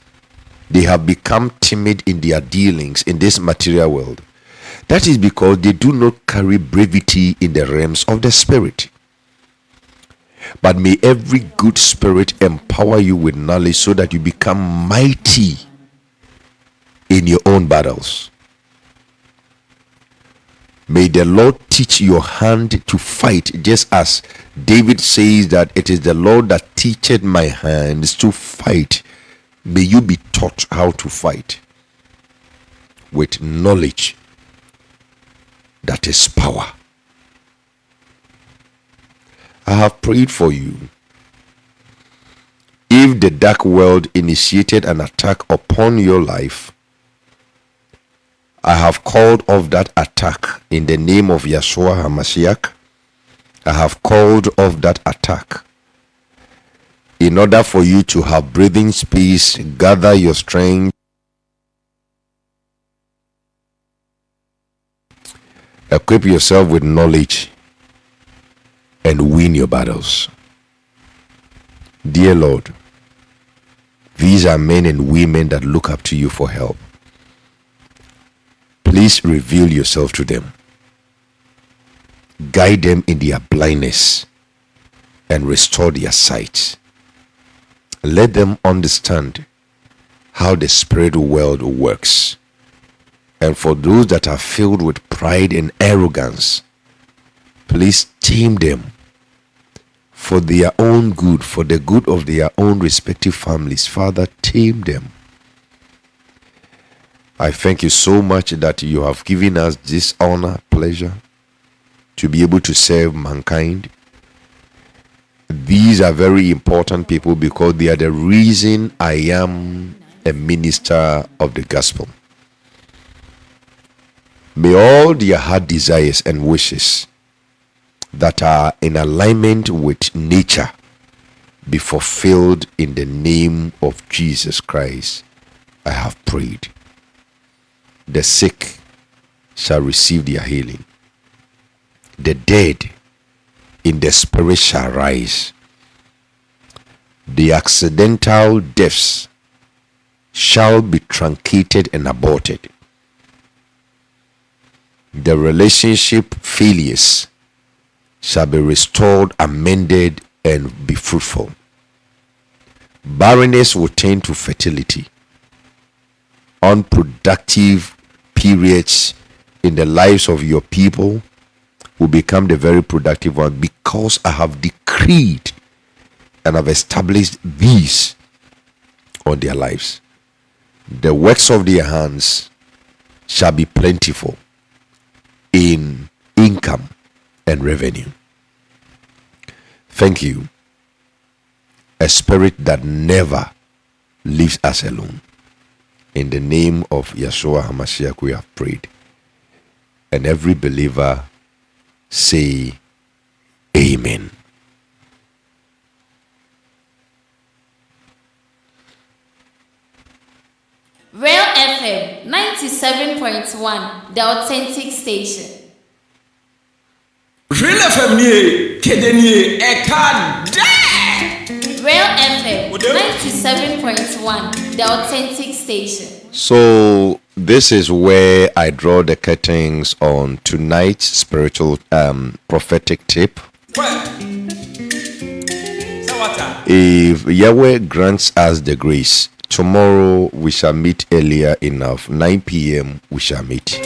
They have become timid in their dealings in this material world. That is because they do not carry brevity in the realms of the spirit. But may every good spirit empower you with knowledge, so that you become mighty in your own battles. May the Lord teach your hand to fight, just as David says that it is the Lord that teacheth my hands to fight. May you be taught how to fight with knowledge that is power. I have prayed for you. If the dark world initiated an attack upon your life, I have called off that attack in the name of Yeshua HaMashiach. I have called off that attack in order for you to have breathing space, gather your strength, equip yourself with knowledge, and win your battles. Dear Lord, these are men and women that look up to you for help. Please reveal yourself to them. Guide them in their blindness and restore their sight. Let them understand how the spiritual world works. And for those that are filled with pride and arrogance, please tame them for their own good, for the good of their own respective families. Father, tame them. I thank you so much that you have given us this honor, pleasure to be able to serve mankind. These are very important people, because they are the reason I am a minister of the gospel. May all their heart desires and wishes that are in alignment with nature be fulfilled in the name of Jesus Christ. I have prayed. The sick shall receive their healing. The dead in the spirit shall rise. The accidental deaths shall be truncated and aborted. The relationship failures shall be restored, amended, and be fruitful. Barrenness will turn to fertility. Unproductive periods in the lives of your people will become the very productive one, because I have decreed and have established these on their lives. The works of their hands shall be plentiful in income and revenue. Thank you. A spirit that never leaves us alone. In the name of Yeshua HaMashiach we have prayed. And every believer say Amen. Real FM 97.1, the authentic station. Real FM nie kedenie ekade. Real FM 97.1, the authentic station. So this is where I draw the curtains on tonight's spiritual prophetic tip. If Yahweh grants us the grace, tomorrow we shall meet earlier enough. 9 p.m. we shall meet.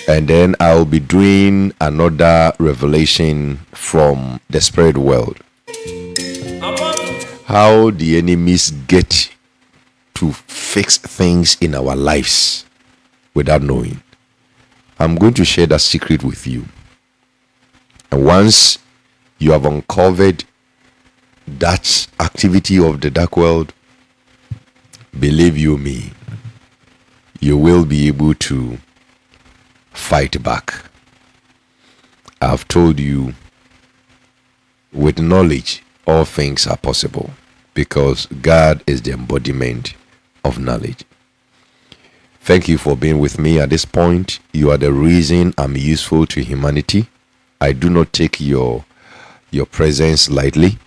And then I'll be doing another revelation from the spirit world. How the enemies get to fix things in our lives without knowing. I'm going to share that secret with you. And once you have uncovered that activity of the dark world, believe you me, you will be able to fight back. I've told you, with knowledge, all things are possible because God is the embodiment of knowledge. Thank you for being with me at this point. You are the reason I'm useful to humanity. I do not take your presence lightly.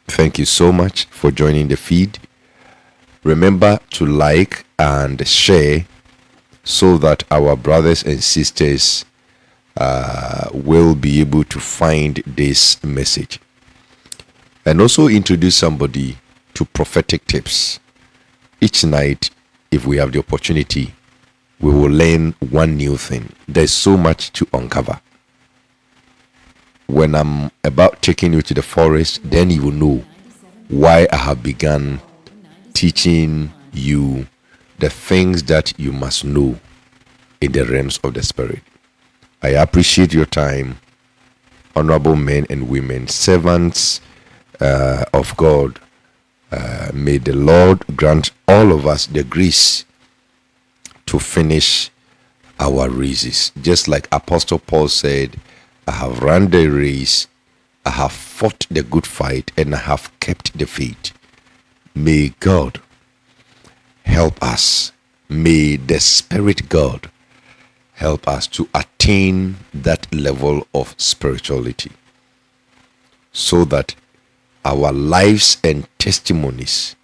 Thank you so much for joining the feed. Remember to like and share so that our brothers and sisters will be able to find this message. And also introduce somebody to prophetic tips. Each night, if we have the opportunity, we will learn one new thing. There's so much to uncover. When I'm about taking you to the forest, then you will know why I have begun teaching you the things that you must know in the realms of the spirit. I appreciate your time, honorable men and women, servants of God. May the Lord grant all of us the grace to finish our races. Just like Apostle Paul said, I have run the race, I have fought the good fight, and I have kept the faith. May God help us. May the Spirit God help us to attain that level of spirituality so that our lives and testimonies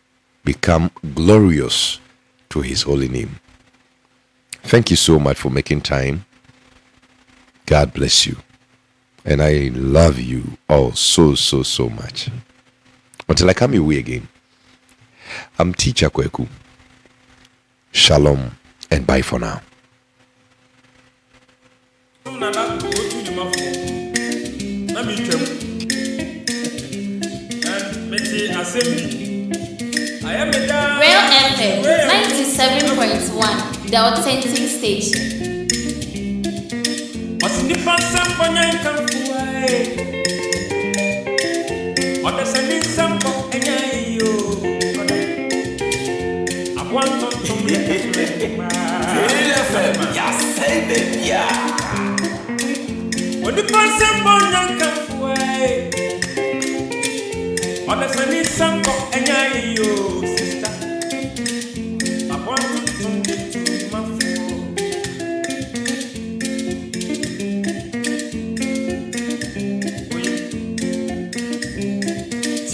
become glorious to His holy name. Thank you so much for making time. God bless you. And I love you all so much. Until I come your way again, I'm Teacher Kweku. Shalom and bye for now. Real FM 97.1, the authentic station.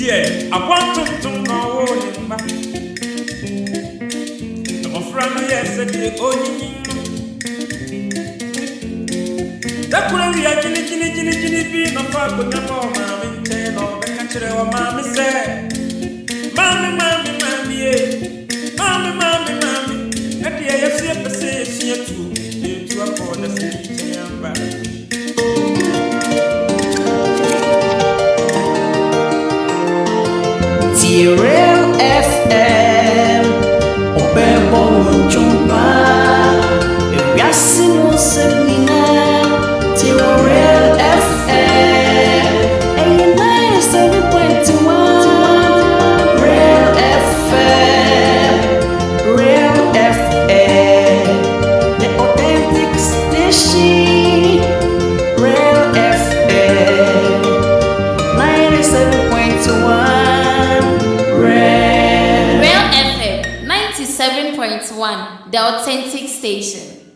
I want to know I'm from yesterday. That could be a genie being a fuck with the mom and tell or the country or mammy said, Mammy, at the AFC position to afford the city and back. Real FM, Obebo Jumba, Yasimo Semina, Real FM, 87.1, Real FM, the authentic station, Real FM, 97.1. 7.1, the authentic station.